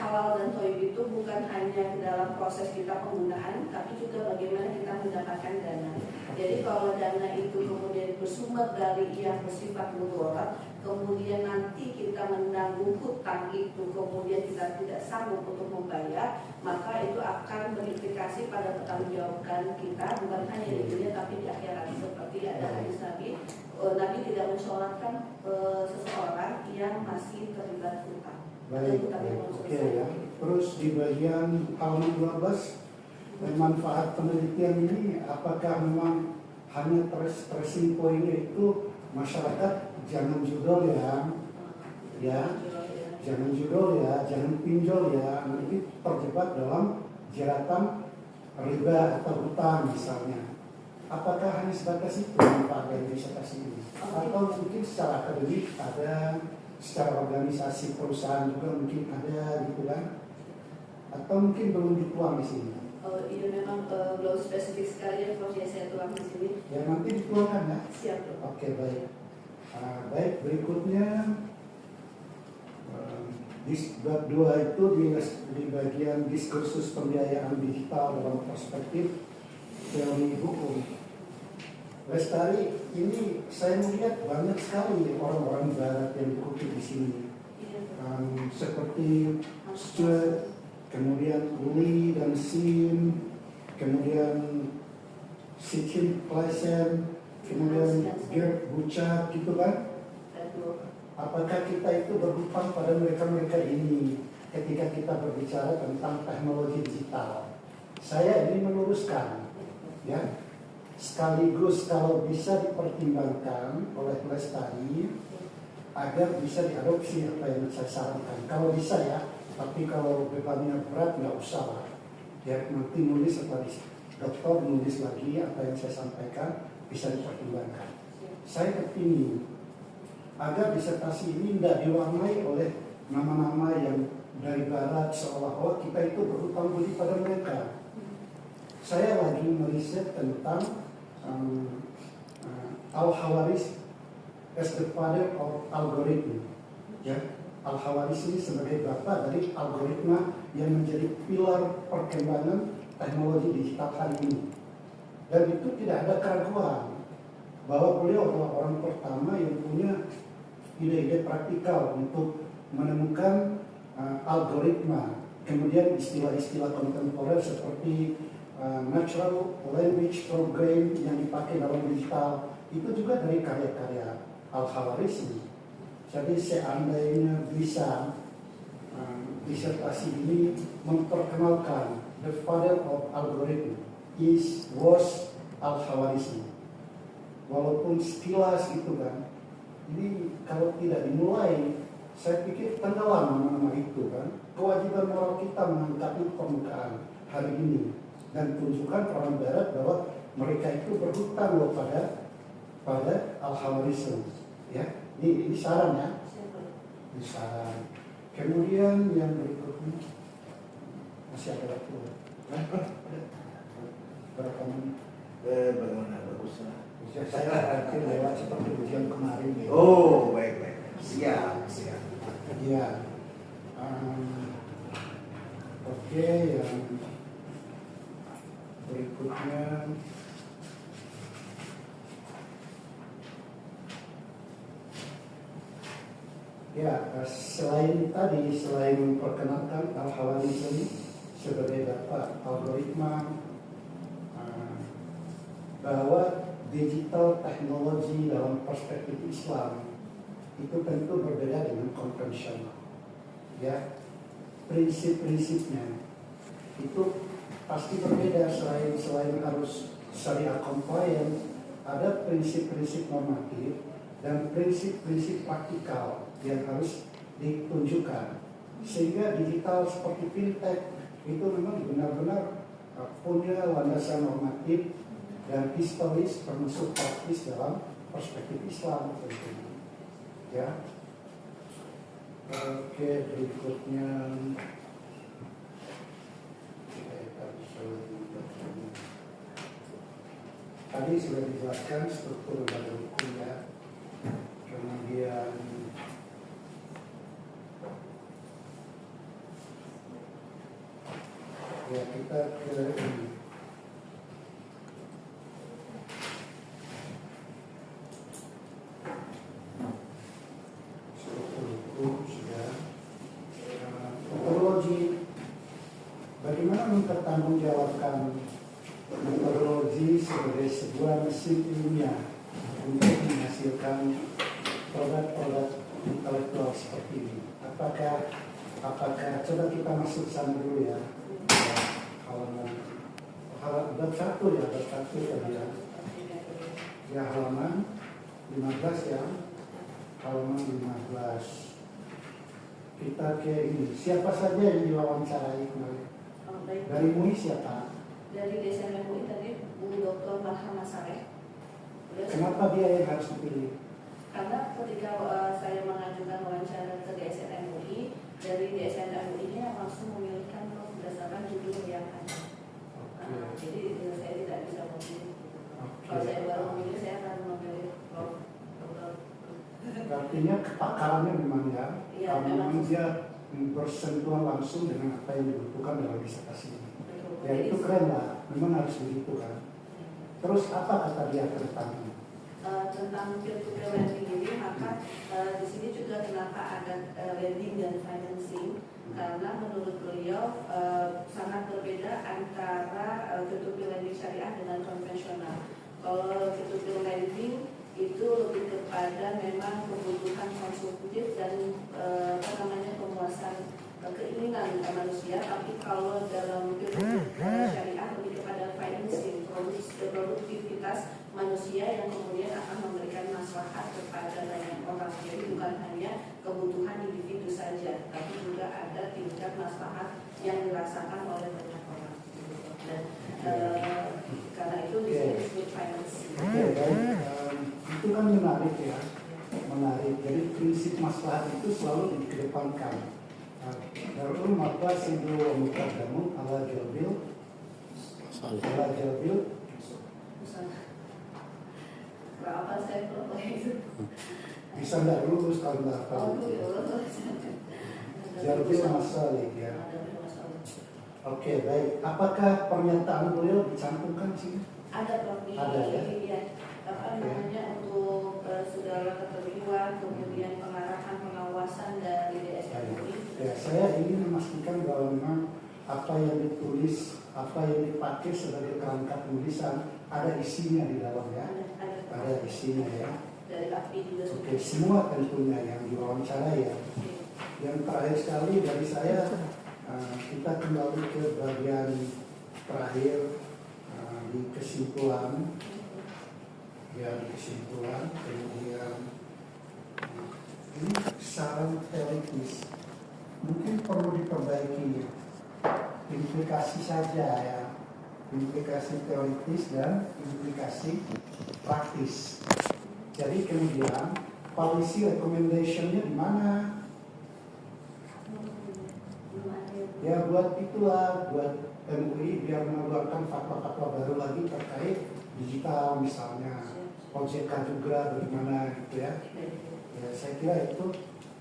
halal dan thayyib itu bukan hanya di dalam proses kita penggunaan, tapi juga bagaimana kita mendapatkan dana. Jadi kalau dana itu kemudian bersumber dari yang bersifat mudarat, kemudian nanti kita menanggung hutang itu, kemudian kita tidak sanggup untuk membayar, maka itu akan berimplikasi pada pertanggungjawaban kita, bukan hanya di dunia tapi di akhirat. Seperti ada hadis Nabi tidak mensolatkan seseorang yang masih terlibat hutang. Baik, oke ya. Terus di bagian halaman 12, manfaat penelitian ini apakah memang hanya tracing poinnya itu masyarakat jangan judol ya, jangan judol ya, jangan pinjol ya, nanti terjebak dalam jeratan riba atau hutang misalnya. Apakah hanya sebatas itu manfaat dari disertasi ini? Atau mungkin secara akademik ada, secara organisasi perusahaan juga mungkin ada gitu kan? Atau mungkin belum dituang di sini? Oh iya, memang belum spesifik sekali ya Prof, ya saya tuang di sini. Ya nanti dituangkan ya? Siap, Prof. Oke baik. Baik, berikutnya bab 2 itu di bagian diskursus pembiayaan digital dalam perspektif teori hukum. Lestari, ini saya melihat banyak sekali orang-orang barat yang dikutip di sini. Seperti Stuart, kemudian Lee dan Sim, kemudian Sitchin Pleasant, kemudian Gerd Buchak, gitu kan? Apakah kita itu berhutang pada mereka-mereka ini ketika kita berbicara tentang teknologi digital? Saya ingin meluruskan, ya, sekaligus kalau bisa dipertimbangkan oleh Lestari agar bisa diadopsi apa yang saya sarankan. Kalau bisa ya, tapi kalau bebannya berat nggak usah lah. Ya nanti nulis apa di dokter nulis lagi apa yang saya sampaikan bisa dipertimbangkan. Saya kepingin agar disertasi ini tidak diwarnai oleh nama-nama yang dari barat seolah-olah kita itu berhutang budi pada mereka. Saya lagi meriset tentang Al-Khawarizmi as the father of algorithm. Ya, Al-Khawarizmi ini sebagai bapak dari algoritma yang menjadi pilar perkembangan teknologi digital hari ini. Dan itu tidak ada keraguan bahwa beliau adalah orang pertama yang punya ide-ide praktikal untuk menemukan algoritma, kemudian istilah-istilah kontemporer seperti natural language program yang dipakai dalam digital itu juga dari karya-karya Al-Khawarizmi. Jadi seandainya bisa disertasi ini memperkenalkan the father of algorithm was Al-Khawarizmi, walaupun sekilas itu kan. Ini kalau tidak dimulai, saya pikir tenggelam nama-nama itu kan. Kewajiban moral kita mengangkat permukaan hari ini dan tunjukkan orang barat bahwa mereka itu berhutang loh pada Al-Khawarizmi. Ya, ini saran ya. Ini saran. Kemudian yang berikutnya masih ada waktu. Berapa menit? Bagaimana bagusnya? Saya akan lewat seperti ujian kemarin. Ya. Oh, baik. Siap. Iya. Oke, yang berikutnya ya, selain memperkenalkan Al-Khawarizmi sebagai bapak algoritma, bahwa digital teknologi dalam perspektif Islam itu tentu berbeda dengan konvensional. Ya, prinsip-prinsipnya itu pasti berbeda. Selain harus syariah compliant, ada prinsip-prinsip normatif dan prinsip-prinsip praktikal yang harus ditunjukkan. Sehingga digital seperti fintech itu memang benar-benar punya landasan normatif dan historis termasuk praktis dalam perspektif Islam tentunya. Ya. Oke, berikutnya tadi sudah dijelaskan struktur lembaga hukum ya. Kemudian ya kita ke ini. Bagaimana mempertanggungjawabkan metodologi sebagai sebuah mesin ilmiah untuk menghasilkan produk-produk intelektual seperti ini? Apakah coba kita masuk sana dulu ya, halaman bab 1 ya, ya halaman 15 ya, halaman 15. Kita ke ini, siapa saja yang diwawancarai kemarin? Dari MUI siapa? Dari DSN MUI tadi Bu Dr. Marham Masareh. Kenapa dia yang harus dipilih? Karena ketika saya mengajukan wawancara ke DSN MUI, dari DSN MUI ini langsung memilihkan berdasarkan judul yang ada. Jadi saya tidak bisa memilih. Kalau saya baru memilih, saya akan memilih Prof. Artinya kepakarannya memang ya, Iya, memang dia bersentuhan langsung dengan apa yang dibutuhkan dalam disertasi ini. Ya itu keren lah, memang harus begitu kan. Terus apa kata dia tentang ini? Tentang peer-to-peer lending ini, maka di sini juga kenapa ada lending dan financing, karena menurut beliau sangat berbeda antara peer-to-peer lending syariah dengan konvensional. Kalau peer-to-peer lending itu lebih kepada memang kebutuhan konsumtif dan pemuasan keinginan manusia, tapi kalau dalam peer-to-peer syariah lebih kepada financing, produktivitas manusia yang kemudian akan memberikan maslahat kepada banyak orang. Jadi bukan hanya kebutuhan individu saja, tapi juga ada tingkat maslahat yang dirasakan oleh banyak orang. Dan karena itu disebut financing. Oke, baik. Itu kan menarik ya, menarik. Jadi prinsip maslahat itu selalu dikedepankan. Darul maka sidu mukaddamu ala jalbil Berapa saya kalau itu? bisa nggak dulu terus kalau nggak apa? Jalbil masalah ya. Oke, baik. Apakah pernyataan beliau dicantumkan sih? Ada Prof. Ada ya. Iya. Apa namanya untuk segala keperluan, kemudian pengarahan pengawasan dari DSM ini. Ya, saya ingin memastikan bahwa memang apa yang ditulis, apa yang dipakai sebagai kerangka tulisan ada isinya di dalam ya. Ada isinya ya. Dari API juga. Oke, semua tentunya yang diwawancara ya. Yang terakhir sekali dari saya, kita kembali ke bagian terakhir di kesimpulan. Ya, di kesimpulan, kemudian ini saran teoritis mungkin perlu diperbaiki, implikasi saja ya, implikasi teoritis dan implikasi praktis. Jadi kemudian policy recommendation-nya di mana? Ya buat itulah, buat MUI biar mengeluarkan fatwa-fatwa baru lagi terkait digital misalnya, OJK juga bagaimana gitu ya. Ya saya kira itu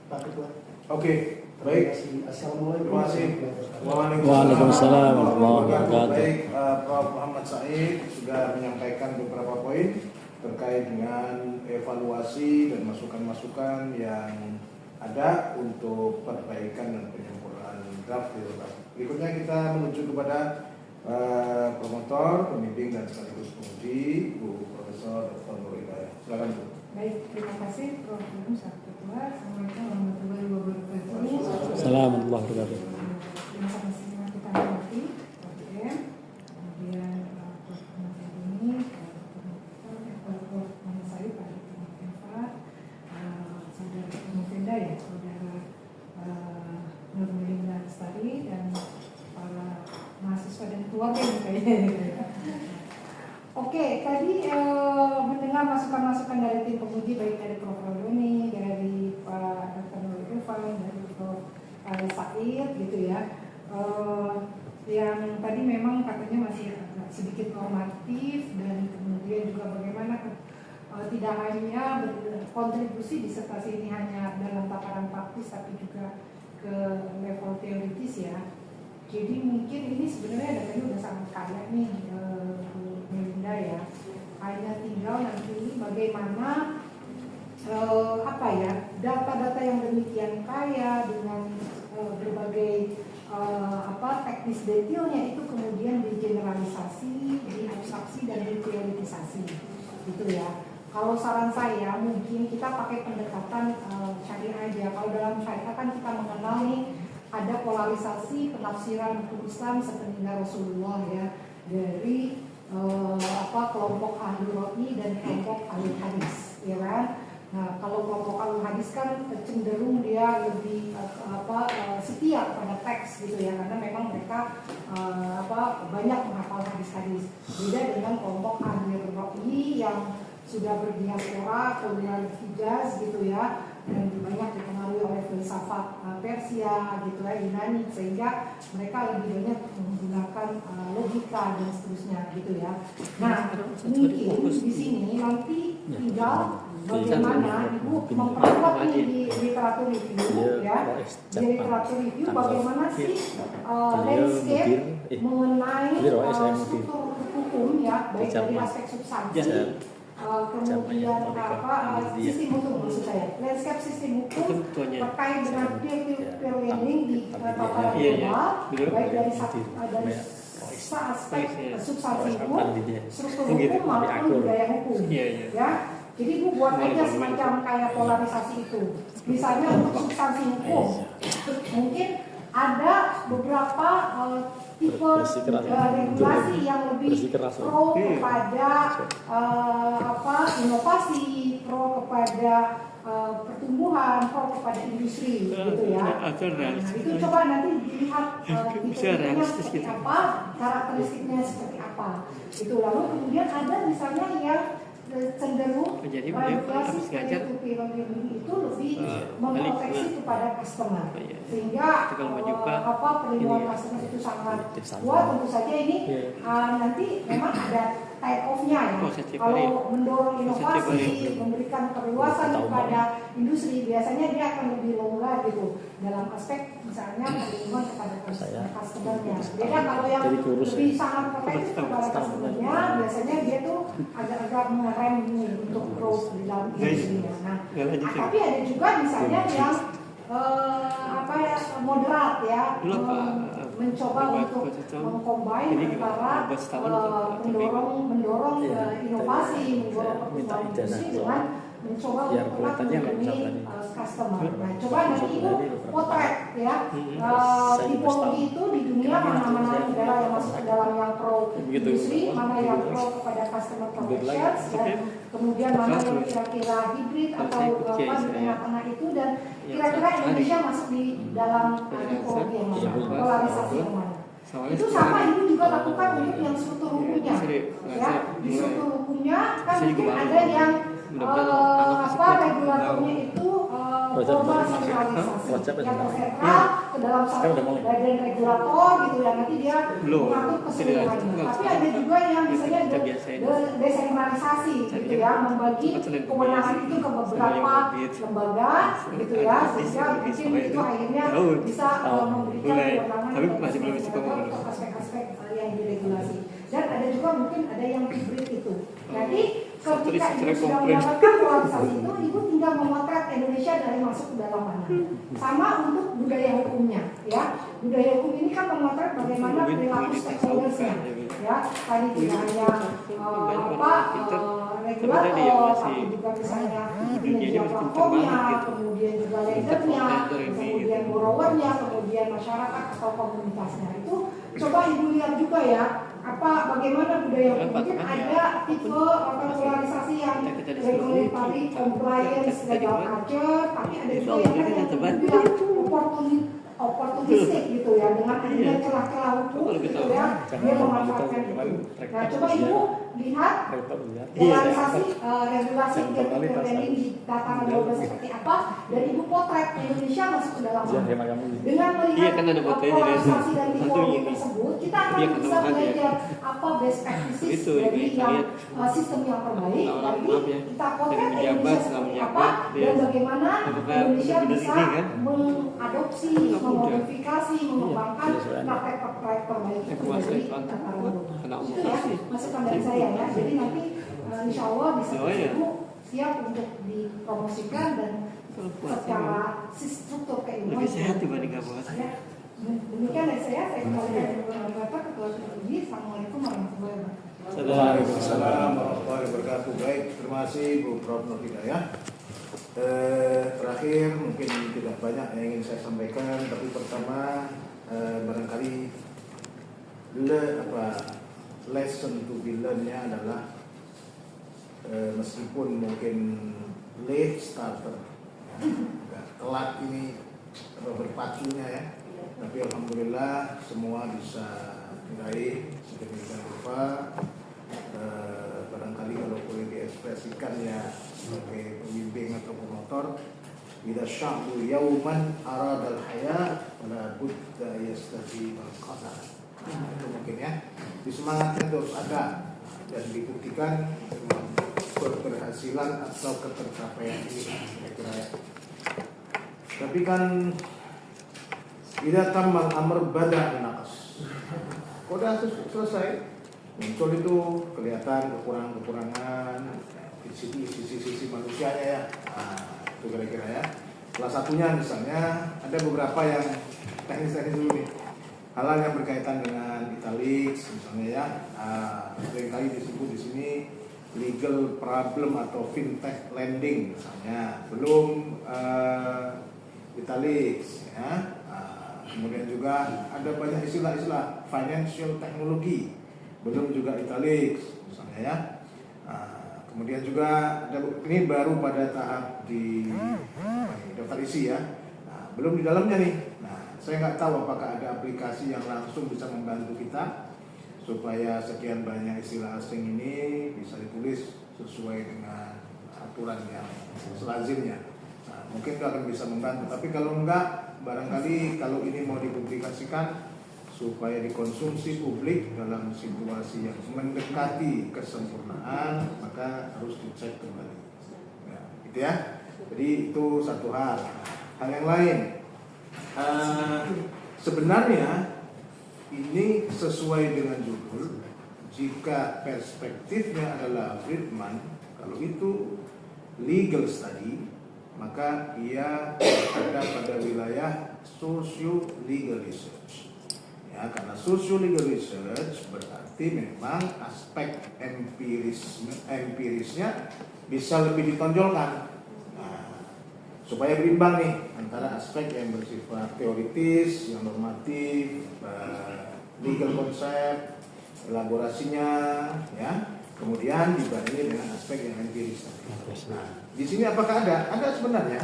Pak Ketua. Oke, baik. Assalamualaikum. Terima kasih. Waalaikumsalam warahmatullahi wabarakatuh. Baik, Prof. Muhammad Said sudah menyampaikan beberapa poin terkait dengan evaluasi dan masukan-masukan yang ada untuk perbaikan dan penyempurnaan draft disertasi. Berikutnya kita menuju kepada promotor, pembimbing dan sekaligus penguji, Bu Profesor Dr. Nur Hidayah. Silakan Bu. Baik, terima kasih Prof. Ketua. Assalamualaikum warahmatullahi wabarakatuh. Assalamualaikum warahmatullahi wabarakatuh. Yang sama-sama kita hormati, Prof. M, kemudian Prof. Muhammad ini, Prof. Muhammad Said, Pak Dr. Eva, Saudara Mufenda ya, Saudara Nur Melinda Lestari dan para mahasiswa dan keluarga yang kayaknya. Oke, tadi mendengar masukan-masukan dari tim penguji baik dari Prof. Rodoni, dari Pak Dr. Nur Irfan, dari Prof. Said gitu ya. Yang tadi memang katanya masih agak sedikit normatif dan kemudian juga bagaimana tidak hanya berkontribusi disertasi ini hanya dalam tataran praktis tapi juga ke level teoritis ya. Jadi mungkin ini sebenarnya datanya udah sangat kaya nih Bu Melinda ya. Hanya tinggal nanti bagaimana apa ya data-data yang demikian kaya dengan berbagai teknis detailnya itu kemudian digeneralisasi, diabstraksi dan diteoritisasi gitu ya. Kalau saran saya mungkin kita pakai pendekatan syariah aja. Kalau dalam syariah kan kita mengenal nih ada polarisasi penafsiran hukum Islam sepeninggal Rasulullah ya dari kelompok ahli roi dan kelompok ahli hadis ya kan. Nah kalau kelompok ahli hadis kan cenderung dia lebih setia pada teks gitu ya karena memang mereka banyak menghafal hadis-hadis. Beda dengan kelompok ahli roi yang sudah berdiaspora ke wilayah Hijaz gitu ya dan banyak dipengaruhi oleh filsafat Persia gitu ya Yunani sehingga mereka lebih banyak menggunakan logika dan seterusnya gitu ya. Nah mungkin di sini nanti tinggal bagaimana Ibu memperkuat nih di literatur review ya, di literatur review bagaimana sih landscape mengenai struktur hukum ya, baik dari aspek substansi, kemudian sistem hukum maksud saya, landscape sistem hukum terkait dengan peer lending di tataran global, baik dari aspek substansi hukum, struktur hukum maupun budaya hukum, ya. Jadi Ibu buat aja semacam kayak polarisasi itu. Misalnya untuk substansi hukum, mungkin ada beberapa tipe regulasi yang lebih pro kepada inovasi, pro kepada pertumbuhan, pro kepada industri, gitu ya. Nah, itu coba nanti dilihat tipe-tipenya seperti apa, karakteristiknya seperti apa. Itu lalu kemudian ada misalnya yang cenderung regulasi itu lebih memproteksi kepada customer, sehingga perlindungan customer itu sangat kuat. Tentu saja ini nanti memang ada trade off-nya ya. Kalau mendorong inovasi, memberikan perluasan kepada industri, biasanya dia akan lebih longgar gitu dalam aspek misalnya perlindungan kepada customer-nya. Beda kalau yang lebih sangat protektif kepada customer-nya, biasanya dia tuh agak-agak mengerem ini untuk growth di dalam industrinya. Nah, tapi ada juga misalnya yang moderat ya, mencoba untuk mengcombine antara mendorong inovasi, mendorong pertumbuhan industri dengan mencoba untuk melindungi customer. Nah, coba nanti Ibu potret ya tipologi itu di dunia, mana-mana negara yang masuk ke dalam yang pro industri, mana yang pro kepada customer protections, dan kemudian mana yang kira-kira hibrid atau di tengah-tengah itu, dan kira-kira Indonesia masuk di dalam tipologi yang mana, polarisasi yang mana. Itu sama Ibu juga lakukan untuk yang struktur hukumnya ya. Di struktur hukumnya kan mungkin ada yang regulatornya itu formal sentralisasi yang tersentral ke dalam satu badan regulator gitu ya, nanti dia mengatur keseluruhannya. Tapi ada juga yang misalnya desentralisasi gitu ya, membagi kewenangan itu ke beberapa lembaga gitu ya, sehingga mungkin itu akhirnya bisa memberikan kewenangan untuk aspek-aspek yang diregulasi. Dan ada juga mungkin ada yang hibrid itu. Nanti ketika Ibu sudah mendapatkan polarisasi itu, Ibu tinggal memotret Indonesia dari masuk ke dalam mana. Sama untuk budaya hukumnya, ya. Budaya hukum ini kan memotret bagaimana perilaku stakeholdersnya, ya. Tadi tidak hanya regulator, tapi juga misalnya penyedia platformnya, kemudian juga lendernya, kemudian borrowernya, kemudian masyarakat atau komunitasnya. Itu coba Ibu lihat juga ya. Bagaimana budaya hukum, mungkin ada tipe polarisasi yang regulatory compliance legal culture, tapi ada juga yang opportunistik gitu ya, dengan adanya celah-celah hukum gitu ya, dia memanfaatkan itu. Nah, coba Ibu lihat polarisasi regulasi yang di tataran global seperti apa, dan Ibu potret Indonesia masuk ke dalam mana. Dengan melihat polarisasi dan tipologi tersebut, kita akan bisa belajar apa best practices dari yang sistem yang terbaik. Nanti kita potret Indonesia seperti apa, dan bagaimana Indonesia bisa mengadopsi, memodifikasi, mengembangkan praktek-praktek terbaik itu dari tataran global. Itu ya masukan dari saya ya. Jadi nanti insya Allah bisa Ibu siap untuk dipromosikan dan secara struktur keilmuan lebih sehat dibanding kamu. Demikian dari saya kembalikan Bapak Ketua Tertinggi. Assalamualaikum warahmatullahi wabarakatuh. Waalaikumsalam warahmatullahi wabarakatuh. Baik, terima kasih Bu Prof. Nur Hidayah. Terakhir mungkin tidak banyak yang ingin saya sampaikan, tapi pertama barangkali lesson to be learn-nya adalah meskipun mungkin late starter, agak telat ini berpacunya ya, tapi alhamdulillah semua bisa diraih sedemikian rupa. Barangkali kalau boleh diekspresikan ya sebagai pembimbing atau promotor, idza sya'bu yauman aradal haya wala budda yastati al qadar. Itu mungkin ya, di semangatnya terus ada dan dibuktikan keberhasilan atau ketercapaian ini kira-kira ya. Tapi kan idza tamal amr bada naqas. Udah selesai, muncul itu kelihatan kekurangan-kekurangan di sisi manusianya ya. Nah, itu kira-kira ya. Salah satunya misalnya ada beberapa yang teknis-teknis dulu nih. Hal-hal yang berkaitan dengan italics misalnya ya. Seringkali disebut di sini legal problem atau fintech lending misalnya. Belum italics ya. Kemudian juga ada banyak istilah-istilah financial technology, belum juga italics misalnya ya. Kemudian juga ada, ini baru pada tahap di daftar isi ya. Belum di dalamnya nih. Nah, saya nggak tahu apakah ada aplikasi yang langsung bisa membantu kita supaya sekian banyak istilah asing ini bisa ditulis sesuai dengan aturan yang selazimnya. Nah, mungkin itu akan bisa membantu. Tapi kalau enggak, barangkali kalau ini mau dipublikasikan supaya dikonsumsi publik dalam situasi yang mendekati kesempurnaan, maka harus dicek kembali. Ya, gitu ya. Jadi itu satu hal. Hal yang lain, sebenarnya ini sesuai dengan judul. Jika perspektifnya adalah Friedman, kalau itu legal study, maka ia ada pada wilayah socio-legal research. Ya, karena socio-legal research berarti memang aspek empirisnya bisa lebih ditonjolkan. Nah, supaya berimbang nih antara aspek yang bersifat teoritis, yang normatif, legal konsep, elaborasinya, ya. Kemudian dibandingin dengan aspek yang empiris. Nah, di sini apakah ada? Ada sebenarnya.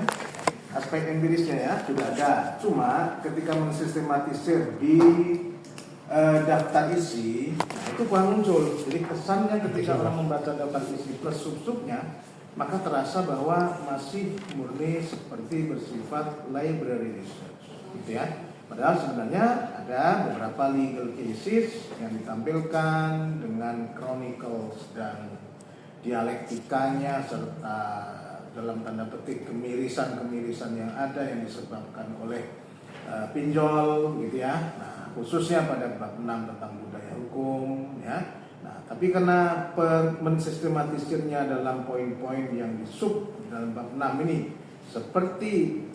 Aspek empirisnya ya, sudah ada. Cuma ketika mensistematisir di daftar isi, nah itu kurang muncul. Jadi kesannya ketika orang membaca daftar isi plus sub-subnya, maka terasa bahwa masih murni seperti bersifat library research, gitu ya. Padahal sebenarnya ada beberapa legal cases yang ditampilkan dengan chronicles dan dialektikanya serta dalam tanda petik kemirisan-kemirisan yang ada yang disebabkan oleh pinjol gitu ya. Nah, khususnya pada bab 6 tentang budaya hukum ya. Nah, tapi karena mensistematisirnya dalam poin-poin yang disub dalam bab 6 ini seperti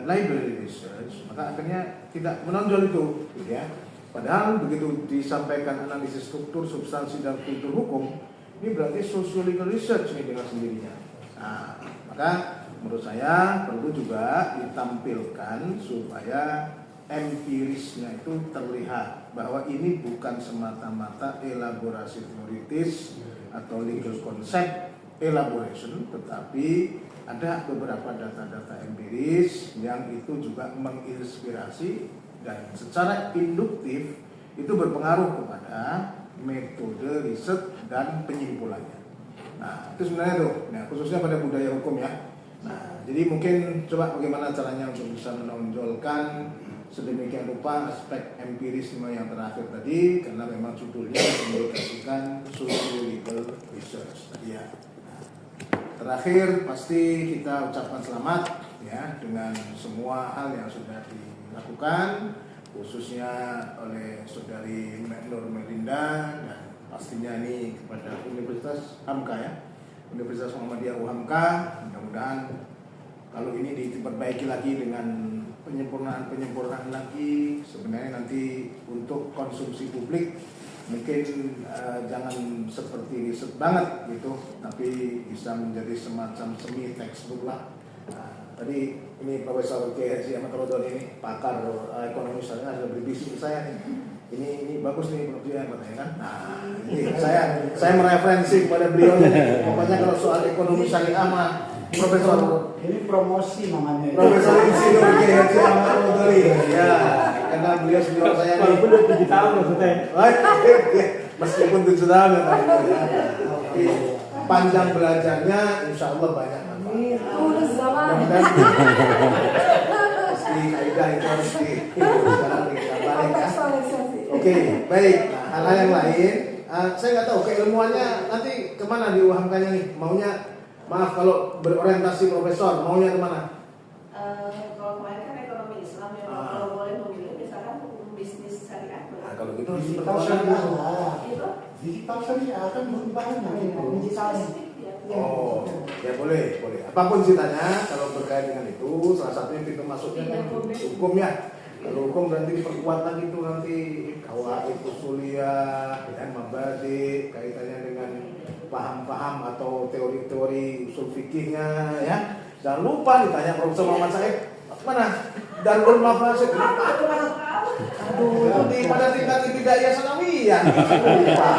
library research, maka akhirnya tidak menonjol itu gitu ya. Padahal begitu disampaikan analisis struktur, substansi dan kultur hukum, ini berarti socio-legal research ini dengan sendirinya. Nah, maka menurut saya perlu juga ditampilkan supaya empirisnya itu terlihat bahwa ini bukan semata-mata elaborasi teoritis atau legal concept elaboration, tetapi ada beberapa data-data empiris yang itu juga menginspirasi dan secara induktif itu berpengaruh kepada metode riset dan penyimpulannya. Nah, itu sebenarnya tuh, nah, khususnya pada budaya hukum ya. Nah, jadi mungkin coba bagaimana caranya untuk bisa menonjolkan sedemikian rupa aspek empirisme yang terakhir tadi, karena memang judulnya mengindikasikan socio-legal research tadi ya. Nah, terakhir pasti kita ucapkan selamat ya dengan semua hal yang sudah dilakukan, khususnya oleh saudari Nur Melinda dan pastinya ini kepada Universitas Hamka ya, Universitas Muhammadiyah UHAMKA. Mudah-mudahan kalau ini diperbaiki lagi dengan penyempurnaan lagi, sebenarnya nanti untuk konsumsi publik mungkin jangan seperti riset banget gitu, tapi bisa menjadi semacam semi textbook lah. Nah, tadi ini Profesor Kiai Haji Ahmad Rodon ini pakar ekonomi syariah sudah berbisik ke saya nih. Ini bagus nih menurut dia katanya kan. Nah, ini saya mereferensi kepada beliau nih. Pokoknya kalau soal ekonomi syariah mah Profesor Ini promosi namanya. Profesor Insinyur Kiai Haji Ahmad Rodon ya, karena beliau senior saya nih. Walaupun udah 7 tahun maksudnya. Meskipun 7 tahun ya, tapi panjang belajarnya insya Allah banyak manfaat. Lulus zaman. Meski kaidah itu harus sekarang kita balik ya. Oke, baik. Nah, hal-hal yang lain, saya nggak tahu keilmuannya nanti kemana di UHMK-nya nih? Maunya, maaf kalau berorientasi profesor, maunya kemana? Kalau kemarin kan ekonomi Islam ya, kalau boleh memilih misalkan bisnis syariah. Nah, kalau gitu Digital syariah. Itu Digital syariah kan belum banyak itu. Digital. Oh, ya boleh. Apapun ceritanya, kalau berkait dengan itu, salah satunya pintu masuknya kan hukum ya. Kalau hukum nanti diperkuat lagi itu nanti kawaid usuliyah, ya, mabadi, kaitannya dengan paham-paham atau teori-teori usul fikihnya, ya. Jangan lupa ditanya Profesor Muhammad Said, mana Darul Mafasid? Aduh, itu di pada tingkat ibtidaiyah sanawiyah, lupa,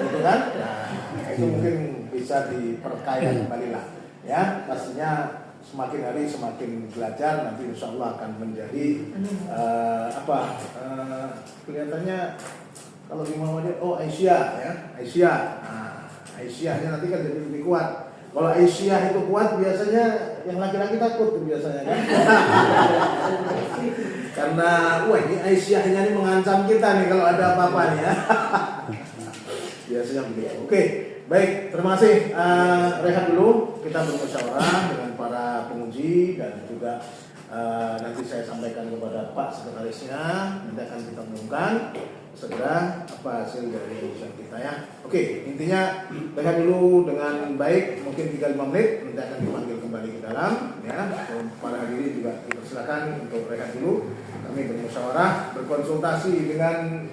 gitu kan? Nah, itu mungkin bisa diperkaya kembali lah, ya. Pastinya semakin hari semakin belajar, nanti insya Allah akan menjadi kelihatannya kalau di Muhammadiyah, Aisyah ya, Aisyah. Nah, Aisyahnya nanti kan jadi lebih kuat. Kalau Aisyah itu kuat, biasanya yang laki-laki takut tuh biasanya kan. Karena ini Aisyahnya ini mengancam kita nih kalau ada apa-apa nih ya. Biasanya begitu. Oke. Baik, terima kasih. Rehat dulu, kita bermusyawarah dengan para penguji dan juga nanti saya sampaikan kepada Pak Sekretarisnya. Nanti akan kita umumkan segera apa hasil dari ujian kita ya. Oke, intinya rehat dulu dengan baik, mungkin 3-5 menit, nanti akan dipanggil kembali ke dalam ya. Para hadirin juga dipersilakan untuk rehat dulu. Kami bermusyawarah, berkonsultasi dengan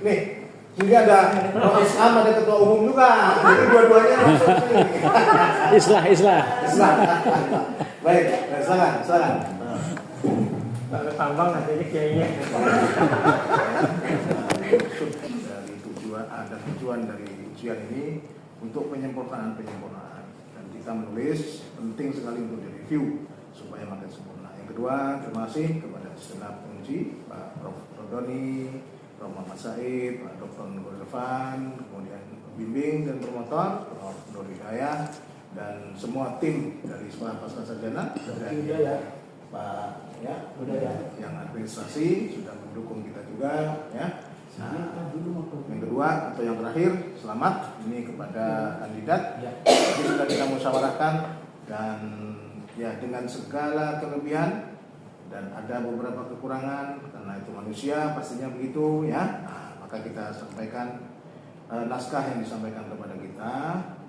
ini ada Islam, ada ketua umum juga. Jadi dua-duanya langsung sini. Islah. Baik, silakan. Kalau tambang nantinya kayaknya. Dari tujuan dari ujian ini untuk penyempurnaan dan kita menulis penting sekali untuk direview supaya makin sempurna. Yang kedua, terima kasih kepada segenap penguji Pak Prof. Rodoni, Prof. Muhammad Said, Pak Dr. Nur Irfan, kemudian pembimbing dan promotor Prof. Nur Hidayah, dan semua tim dari Sekolah Pasca Sarjana Pak yang administrasi sudah mendukung kita juga ya. Nah, yang kedua atau yang terakhir, selamat ini kepada kandidat yang sudah kita musyawarahkan dan ya dengan segala kelebihan dan ada beberapa kekurangan karena itu manusia pastinya begitu ya. Nah, maka kita sampaikan naskah yang disampaikan kepada kita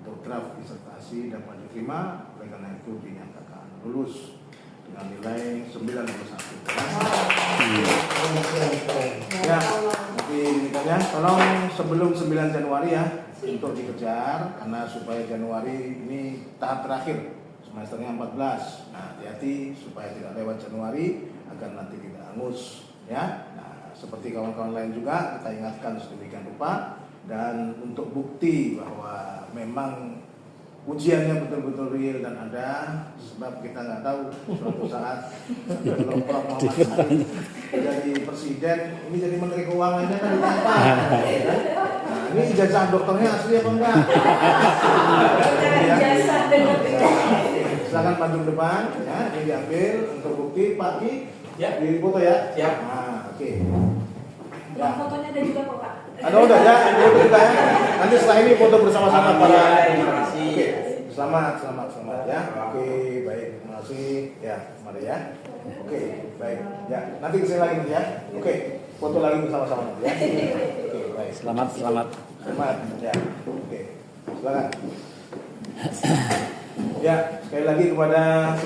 untuk draft disertasi dapat diterima, oleh karena itu dinyatakan lulus dengan nilai 91. Ya, demikiannya. Tolong sebelum 9 Januari ya untuk dikejar karena supaya Januari ini tahap terakhir. Semesternya 14. Nah, hati-hati supaya tidak lewat Januari agar nanti tidak hangus ya. Nah, seperti kawan-kawan lain juga kita ingatkan sedemikian rupa dan untuk bukti bahwa memang ujiannya betul-betul real dan ada, sebab kita nggak tahu suatu saat kalau Prof. Muhammad Said jadi presiden, ini jadi menteri keuangannya kan ditantang. Nah, ini ijazah dokternya asli apa enggak? Silakan maju ke depan ya, ini diambil untuk bukti Pak Ki ya, di foto ya. Siap. Nah, oke. Ya. Fotonya ada juga kok Pak. Ada udah ya, foto juga ya. Nanti setelah ini foto bersama-sama para. Oke, selamat ya. Oke, baik, terima kasih. Ya, mari ya. Oke, baik. Ya, nanti kesini lagi ya. Oke, foto lagi bersama-sama nanti ya. Oke, baik. Selamat. Ya. Oke, silakan. Ya, sekali lagi kepada